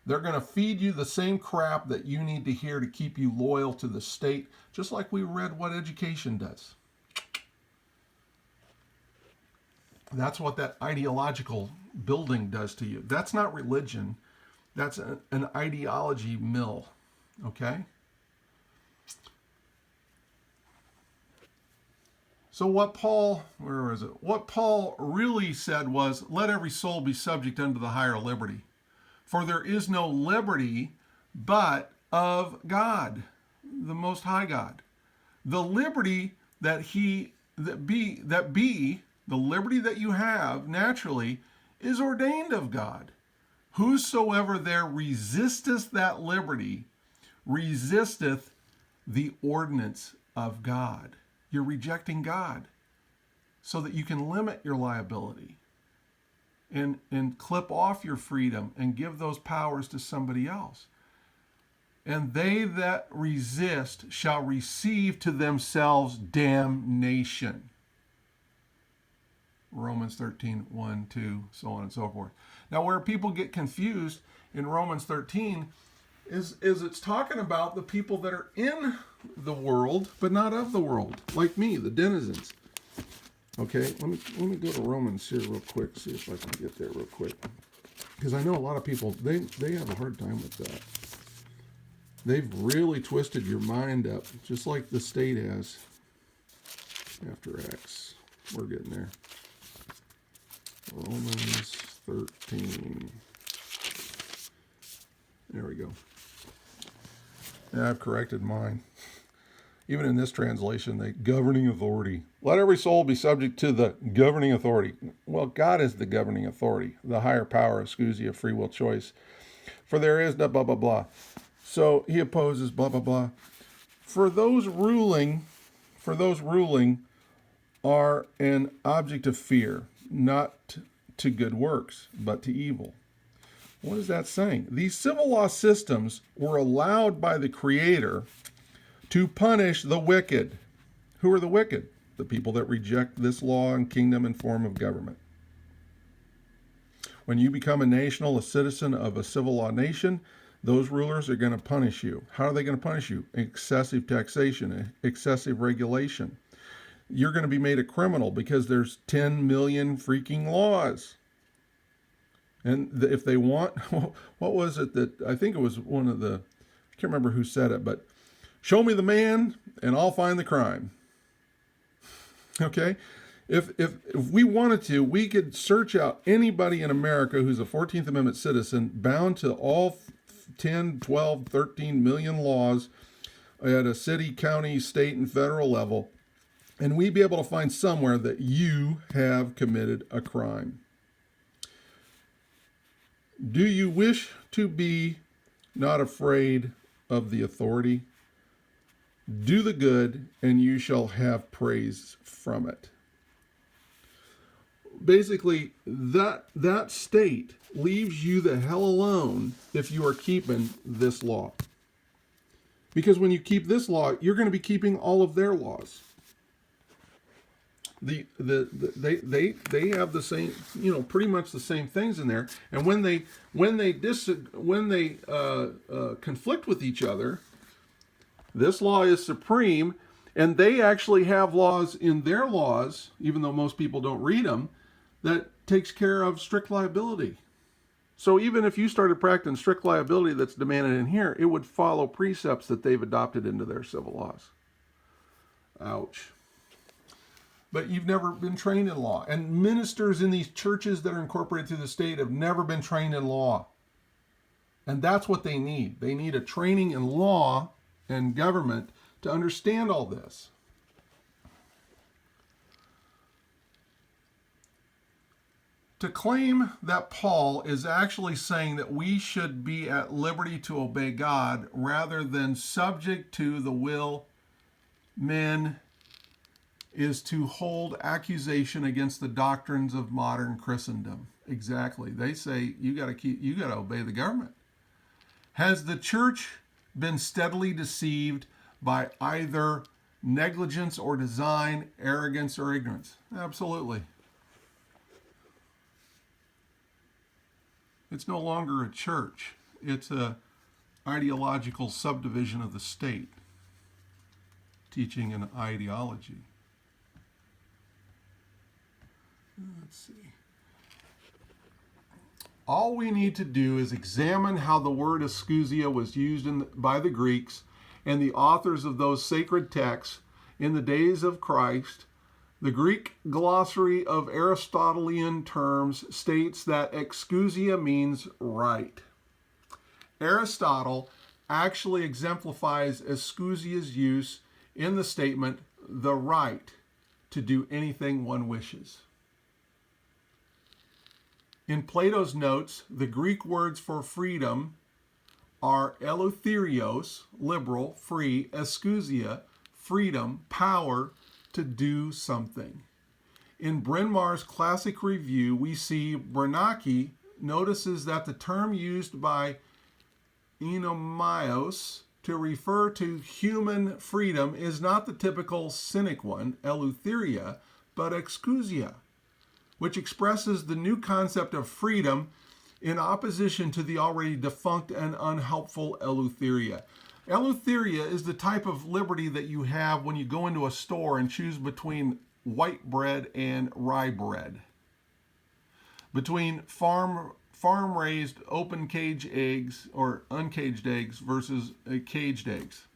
They're going to feed you the same crap that you need to hear to keep you loyal to the state, just like we read what education does. That's what that ideological building does to you. That's not religion. That's an ideology mill, okay? So what Paul really said was, let every soul be subject unto the higher liberty. For there is no liberty but of God, the Most High God. The liberty the liberty that you have naturally is ordained of God. Whosoever there resisteth that liberty, resisteth the ordinance of God. You're rejecting God so that you can limit your liability and clip off your freedom and give those powers to somebody else. And they that resist shall receive to themselves damnation. Romans 13, 1, 2, so on and so forth. Now, where people get confused in Romans 13 is it's talking about the people that are in the world, but not of the world, like me, the denizens. Okay, let me go to Romans here real quick, see if I can get there real quick. Because I know a lot of people, they have a hard time with that. They've really twisted your mind up, just like the state has. After Acts, we're getting there. Romans 13. There we go. Yeah, I've corrected mine. Even in this translation, the governing authority. Let every soul be subject to the governing authority. Well, God is the governing authority, the higher power, exousia, free will choice. For there is no blah, blah, blah. So he opposes blah, blah, blah. For those ruling are an object of fear, not to good works, but to evil. What is that saying? These civil law systems were allowed by the Creator to punish the wicked. Who are the wicked? The people that reject this law and kingdom and form of government. When you become a citizen of a civil law nation, those rulers are going to punish you. How are they going to punish you? Excessive taxation, excessive regulation. You're going to be made a criminal because there's 10 million freaking laws. And if they want, what was it that, I think it was one of the, I can't remember who said it, but show me the man and I'll find the crime. Okay? If we wanted to, we could search out anybody in America who's a 14th Amendment citizen bound to all 10, 12, 13 million laws at a city, county, state, and federal level, and we'd be able to find somewhere that you have committed a crime. Do you wish to be not afraid of the authority? Do the good, and you shall have praise from it. Basically, that state leaves you the hell alone if you are keeping this law. Because when you keep this law, you're going to be keeping all of their laws. They have the same, pretty much the same things in there. And when they conflict with each other, this law is supreme, and they actually have laws in their laws, even though most people don't read them, that takes care of strict liability. So even if you started practicing strict liability that's demanded in here, it would follow precepts that they've adopted into their civil laws. Ouch. But you've never been trained in law. And ministers in these churches that are incorporated through the state have never been trained in law. And that's what they need. They need a training in law and government to understand all this. To claim that Paul is actually saying that we should be at liberty to obey God rather than subject to the will men is to hold accusation against the doctrines of modern Christendom. Exactly. They say you got to obey the government. Has the church been steadily deceived by either negligence or design, arrogance or ignorance? Absolutely. It's no longer a church. It's a ideological subdivision of the state, teaching an ideology. Let's see. All we need to do is examine how the word exousia was used by the Greeks and the authors of those sacred texts in the days of Christ. The Greek glossary of Aristotelian terms states that exousia means right. Aristotle actually exemplifies exousia's use in the statement, the right to do anything one wishes. In Plato's notes, the Greek words for freedom are eleutherios, liberal, free, exousia, freedom, power to do something. In Bryn Mawr's classic review, we see Bernanke notices that the term used by Enomaios to refer to human freedom is not the typical Cynic one, eleutheria, but exousia, which expresses the new concept of freedom in opposition to the already defunct and unhelpful eleutheria. Eleutheria is the type of liberty that you have when you go into a store and choose between white bread and rye bread, between farm-raised open cage eggs or uncaged eggs versus caged eggs,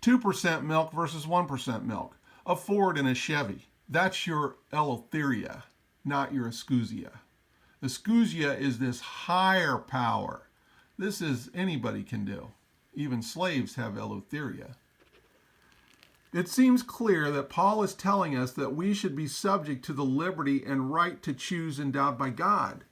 2% milk versus 1% milk, a Ford and a Chevy. That's your eleutheria, not your exousia. Exousia is this higher power. This is anybody can do. Even slaves have eleutheria. It seems clear that Paul is telling us that we should be subject to the liberty and right to choose endowed by God.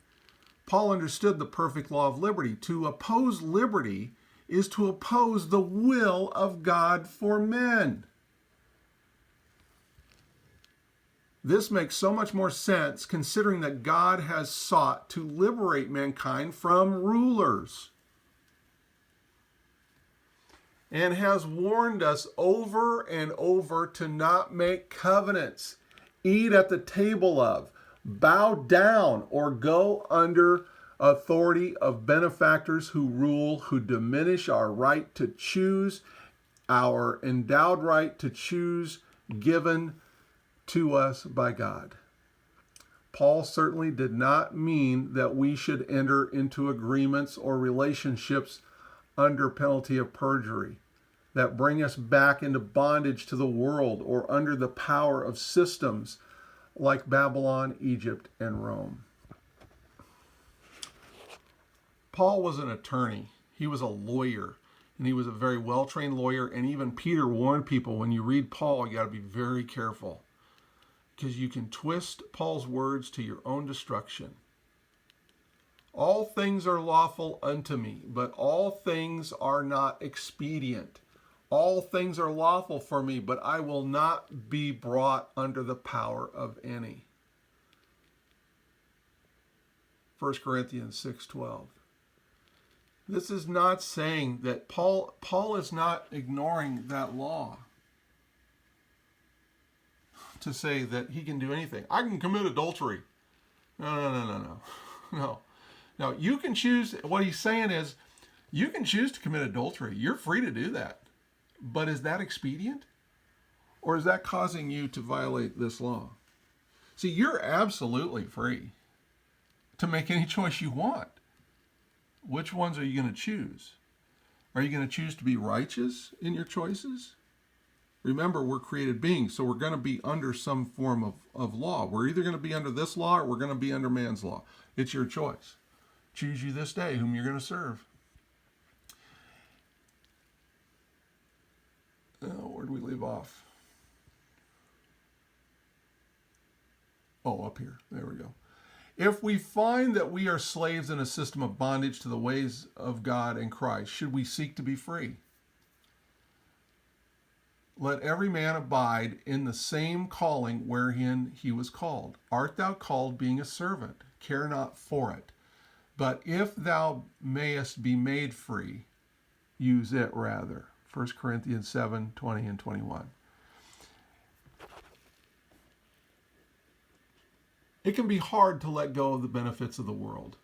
Paul understood the perfect law of liberty. To oppose liberty is to oppose the will of God for men. This makes so much more sense considering that God has sought to liberate mankind from rulers and has warned us over and over to not make covenants, eat at the table of, bow down, or go under authority of benefactors who rule, who diminish our right to choose, our endowed right to choose given to us by God. Paul certainly did not mean that we should enter into agreements or relationships under penalty of perjury that bring us back into bondage to the world or under the power of systems like Babylon, Egypt, and Rome. Paul was an attorney. He was a lawyer, and he was a very well-trained lawyer, and even Peter warned people, when you read Paul, you got to be very careful because you can twist Paul's words to your own destruction. All things are lawful unto me, but all things are not expedient. All things are lawful for me, but I will not be brought under the power of any. 1 Corinthians 6:12. This is not saying that Paul is not ignoring that law to say that he can do anything. I can commit adultery. No. No, you can choose. What he's saying is you can choose to commit adultery. You're free to do that. But is that expedient? Or is that causing you to violate this law? See, you're absolutely free to make any choice you want. Which ones are you going to choose? Are you going to choose to be righteous in your choices? Remember, we're created beings, so we're going to be under some form of law. We're either going to be under this law or we're going to be under man's law. It's your choice. Choose you this day whom you're going to serve. Where do we leave off? Oh, up here. There we go. If we find that we are slaves in a system of bondage to the ways of God and Christ, should we seek to be free? Let every man abide in the same calling wherein he was called. Art thou called being a servant? Care not for it. But if thou mayest be made free, use it rather. 1 Corinthians 7, 20 and 21. It can be hard to let go of the benefits of the world.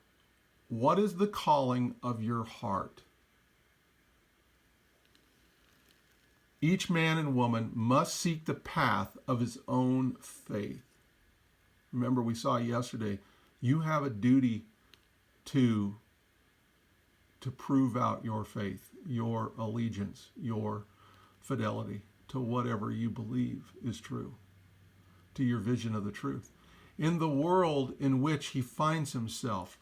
What is the calling of your heart? Each man and woman must seek the path of his own faith. Remember, we saw yesterday, you have a duty to prove out your faith, your allegiance, your fidelity to whatever you believe is true, to your vision of the truth. In the world in which he finds himself,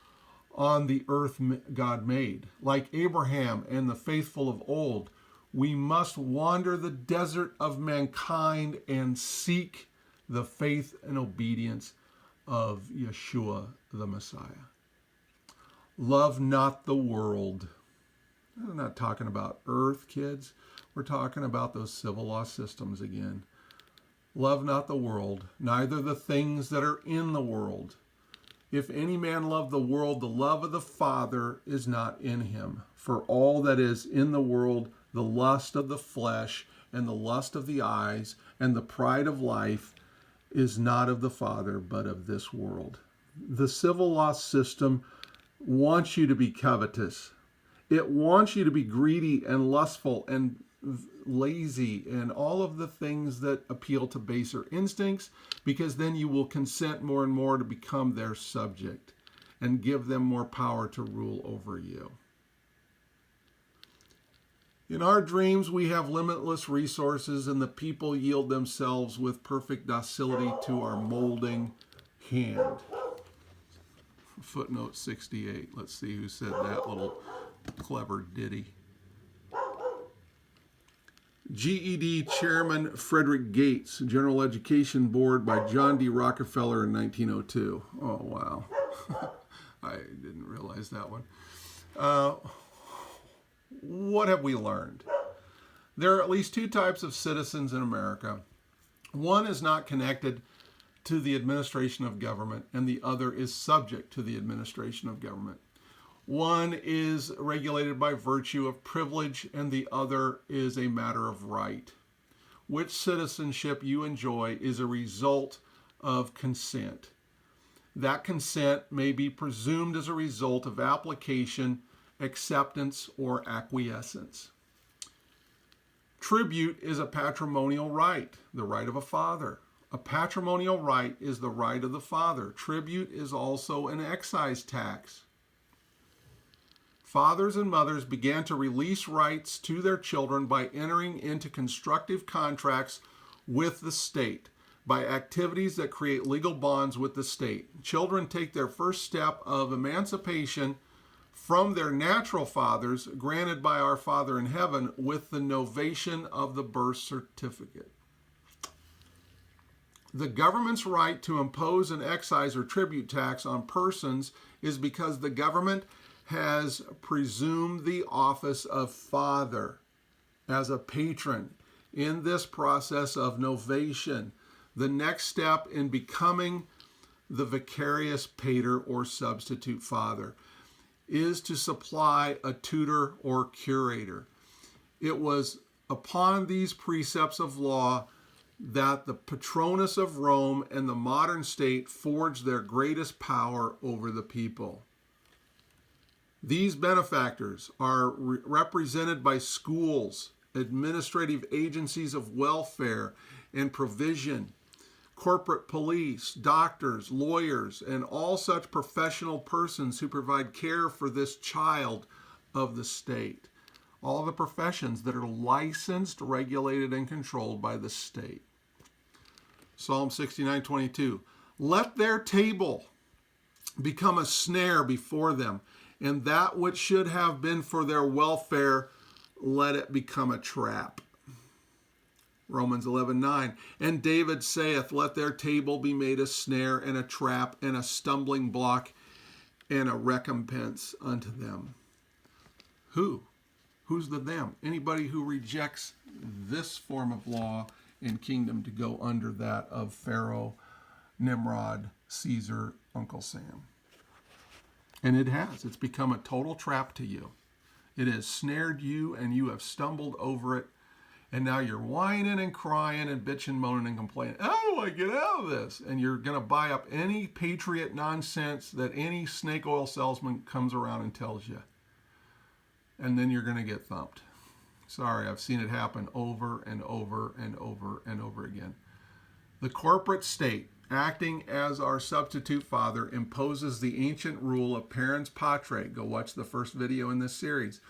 on the earth God made, like Abraham and the faithful of old, we must wander the desert of mankind and seek the faith and obedience of Yeshua the Messiah. Love not the world. We're not talking about earth, kids. We're talking about those civil law systems again. Love not the world, neither the things that are in the world. If any man love the world, the love of the Father is not in him. For all that is in the world, the lust of the flesh and the lust of the eyes and the pride of life is not of the Father, but of this world. The civil law system wants you to be covetous. It wants you to be greedy and lustful and lazy and all of the things that appeal to baser instincts, because then you will consent more and more to become their subject and give them more power to rule over you. In our dreams, we have limitless resources, and the people yield themselves with perfect docility to our molding hand. Footnote 68. Let's see who said that little clever ditty. GED Chairman Frederick Gates, General Education Board by John D. Rockefeller in 1902. Oh, wow. I didn't realize that one. What have we learned? There are at least two types of citizens in America. One is not connected to the administration of government, and the other is subject to the administration of government. One is regulated by virtue of privilege, and the other is a matter of right. Which citizenship you enjoy is a result of consent. That consent may be presumed as a result of application, acceptance, or acquiescence. Tribute is a patrimonial right, the right of a father. A patrimonial right is the right of the father. Tribute is also an excise tax. Fathers and mothers began to release rights to their children by entering into constructive contracts with the state, by activities that create legal bonds with the state. Children take their first step of emancipation from their natural fathers, granted by our Father in heaven, with the novation of the birth certificate. The government's right to impose an excise or tribute tax on persons is because the government has presumed the office of father as a patron in this process of novation, the next step in becoming the vicarious pater or substitute father. is to supply a tutor or curator. It was upon these precepts of law that the patronus of Rome and the modern state forged their greatest power over the people. These benefactors are represented by schools, administrative agencies of welfare and provision, corporate police, doctors, lawyers, and all such professional persons who provide care for this child of the state. All the professions that are licensed, regulated, and controlled by the state. Psalm 69:22. Let their table become a snare before them, and that which should have been for their welfare, let it become a trap. Romans 11:9. And David saith, let their table be made a snare and a trap and a stumbling block and a recompense unto them. Who? Who's the them? Anybody who rejects this form of law and kingdom to go under that of Pharaoh, Nimrod, Caesar, Uncle Sam. And it has. It's become a total trap to you. It has snared you and you have stumbled over it. And now you're whining and crying and bitching, moaning and complaining. How do I get out of this? And you're going to buy up any patriot nonsense that any snake oil salesman comes around and tells you. And then you're going to get thumped. Sorry, I've seen it happen over and over and over and over again. The corporate state, acting as our substitute father, imposes the ancient rule of parens patrae. Go watch the first video in this series.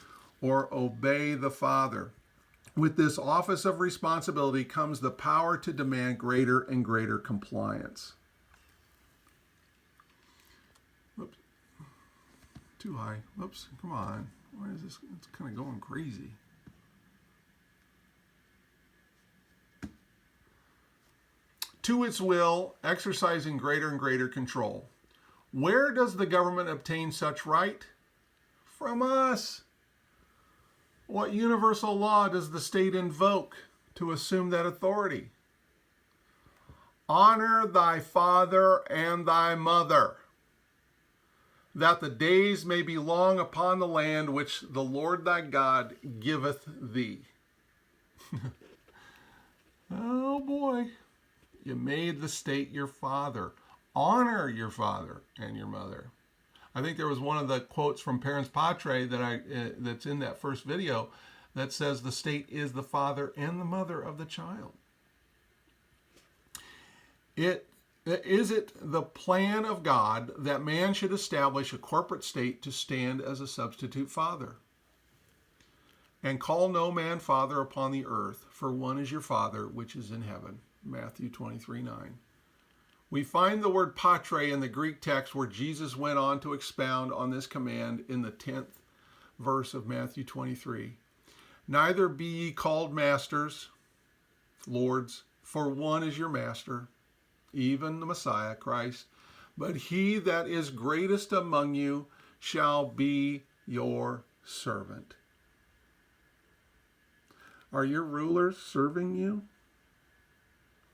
Or obey the father. With this office of responsibility comes the power to demand greater and greater compliance. Whoops. Too high. Whoops. Come on. Why is this? It's kind of going crazy. To its will, exercising greater and greater control. Where does the government obtain such right? From us. What universal law does the state invoke to assume that authority? Honor thy father and thy mother, that the days may be long upon the land which the Lord thy God giveth thee. Oh boy. You made the state your father. Honor your father and your mother. I think there was one of the quotes from Parens Patrae that's in that first video that says the state is the father and the mother of the child. Is it the plan of God that man should establish a corporate state to stand as a substitute father? And call no man father upon the earth, for one is your Father which is in heaven. Matthew 23:9. We find the word patre in the Greek text where Jesus went on to expound on this command in the 10th verse of Matthew 23. Neither be ye called masters, lords, for one is your master, even the Messiah, Christ. But he that is greatest among you shall be your servant. Are your rulers serving you?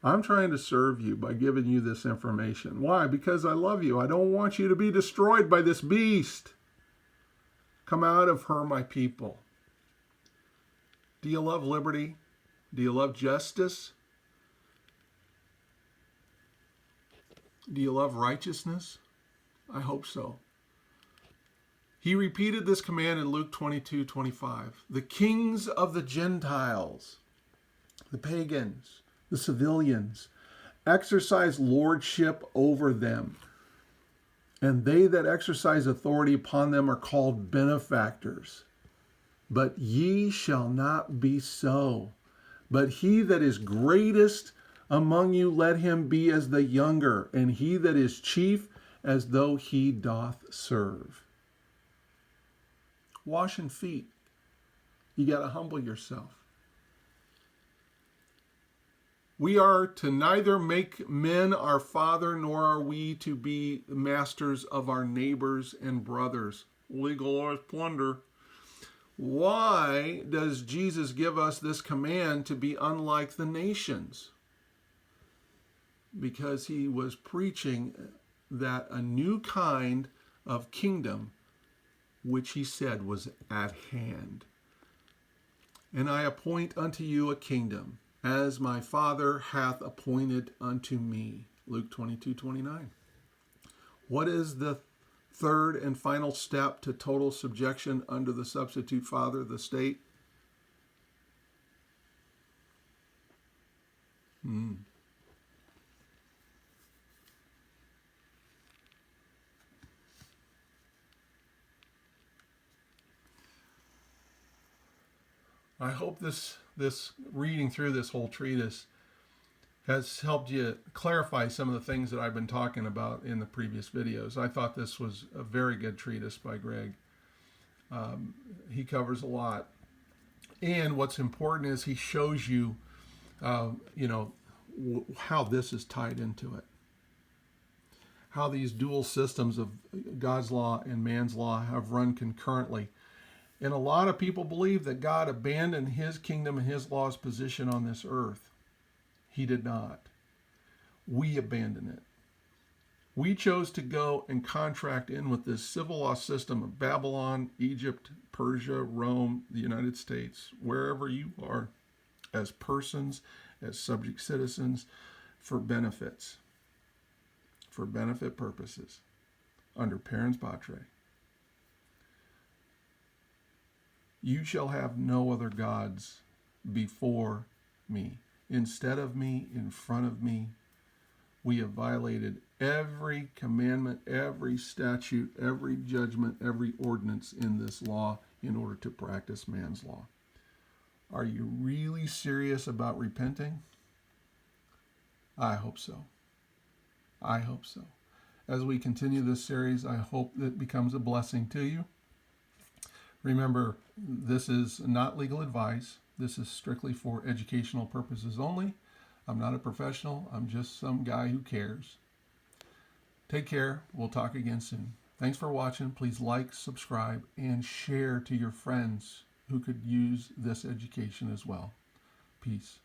I'm trying to serve you by giving you this information. Why? Because I love you. I don't want you to be destroyed by this beast. Come out of her, my people. Do you love liberty? Do you love justice? Do you love righteousness? I hope so. He repeated this command in Luke 22:25. The kings of the Gentiles, the pagans, the civilians, exercise lordship over them. And they that exercise authority upon them are called benefactors. But ye shall not be so. But he that is greatest among you, let him be as the younger, and he that is chief as though he doth serve. Washing feet. You got to humble yourself. We are to neither make men our father, nor are we to be masters of our neighbors and brothers. Legalize plunder. Why does Jesus give us this command to be unlike the nations? Because he was preaching that a new kind of kingdom which he said was at hand. And I appoint unto you a kingdom, as my Father hath appointed unto me. Luke 22:29. What is the third and final step to total subjection under the substitute father, the state? I hope this reading through this whole treatise has helped you clarify some of the things that I've been talking about in the previous videos. I thought this was a very good treatise by Greg. He covers a lot. And what's important is he shows you, how this is tied into it. How these dual systems of God's law and man's law have run concurrently. And a lot of people believe that God abandoned his kingdom and his law's position on this earth. He did not. We abandoned it. We chose to go and contract in with this civil law system of Babylon, Egypt, Persia, Rome, the United States, wherever you are, as persons, as subject citizens, for benefits, for benefit purposes, under parens patriae. You shall have no other gods before me. Instead of me, in front of me, we have violated every commandment, every statute, every judgment, every ordinance in this law in order to practice man's law. Are you really serious about repenting? I hope so. I hope so. As we continue this series, I hope that it becomes a blessing to you. Remember, this is not legal advice. This is strictly for educational purposes only. I'm not a professional. I'm just some guy who cares. Take care. We'll talk again soon. Thanks for watching. Please like, subscribe, and share to your friends who could use this education as well. Peace.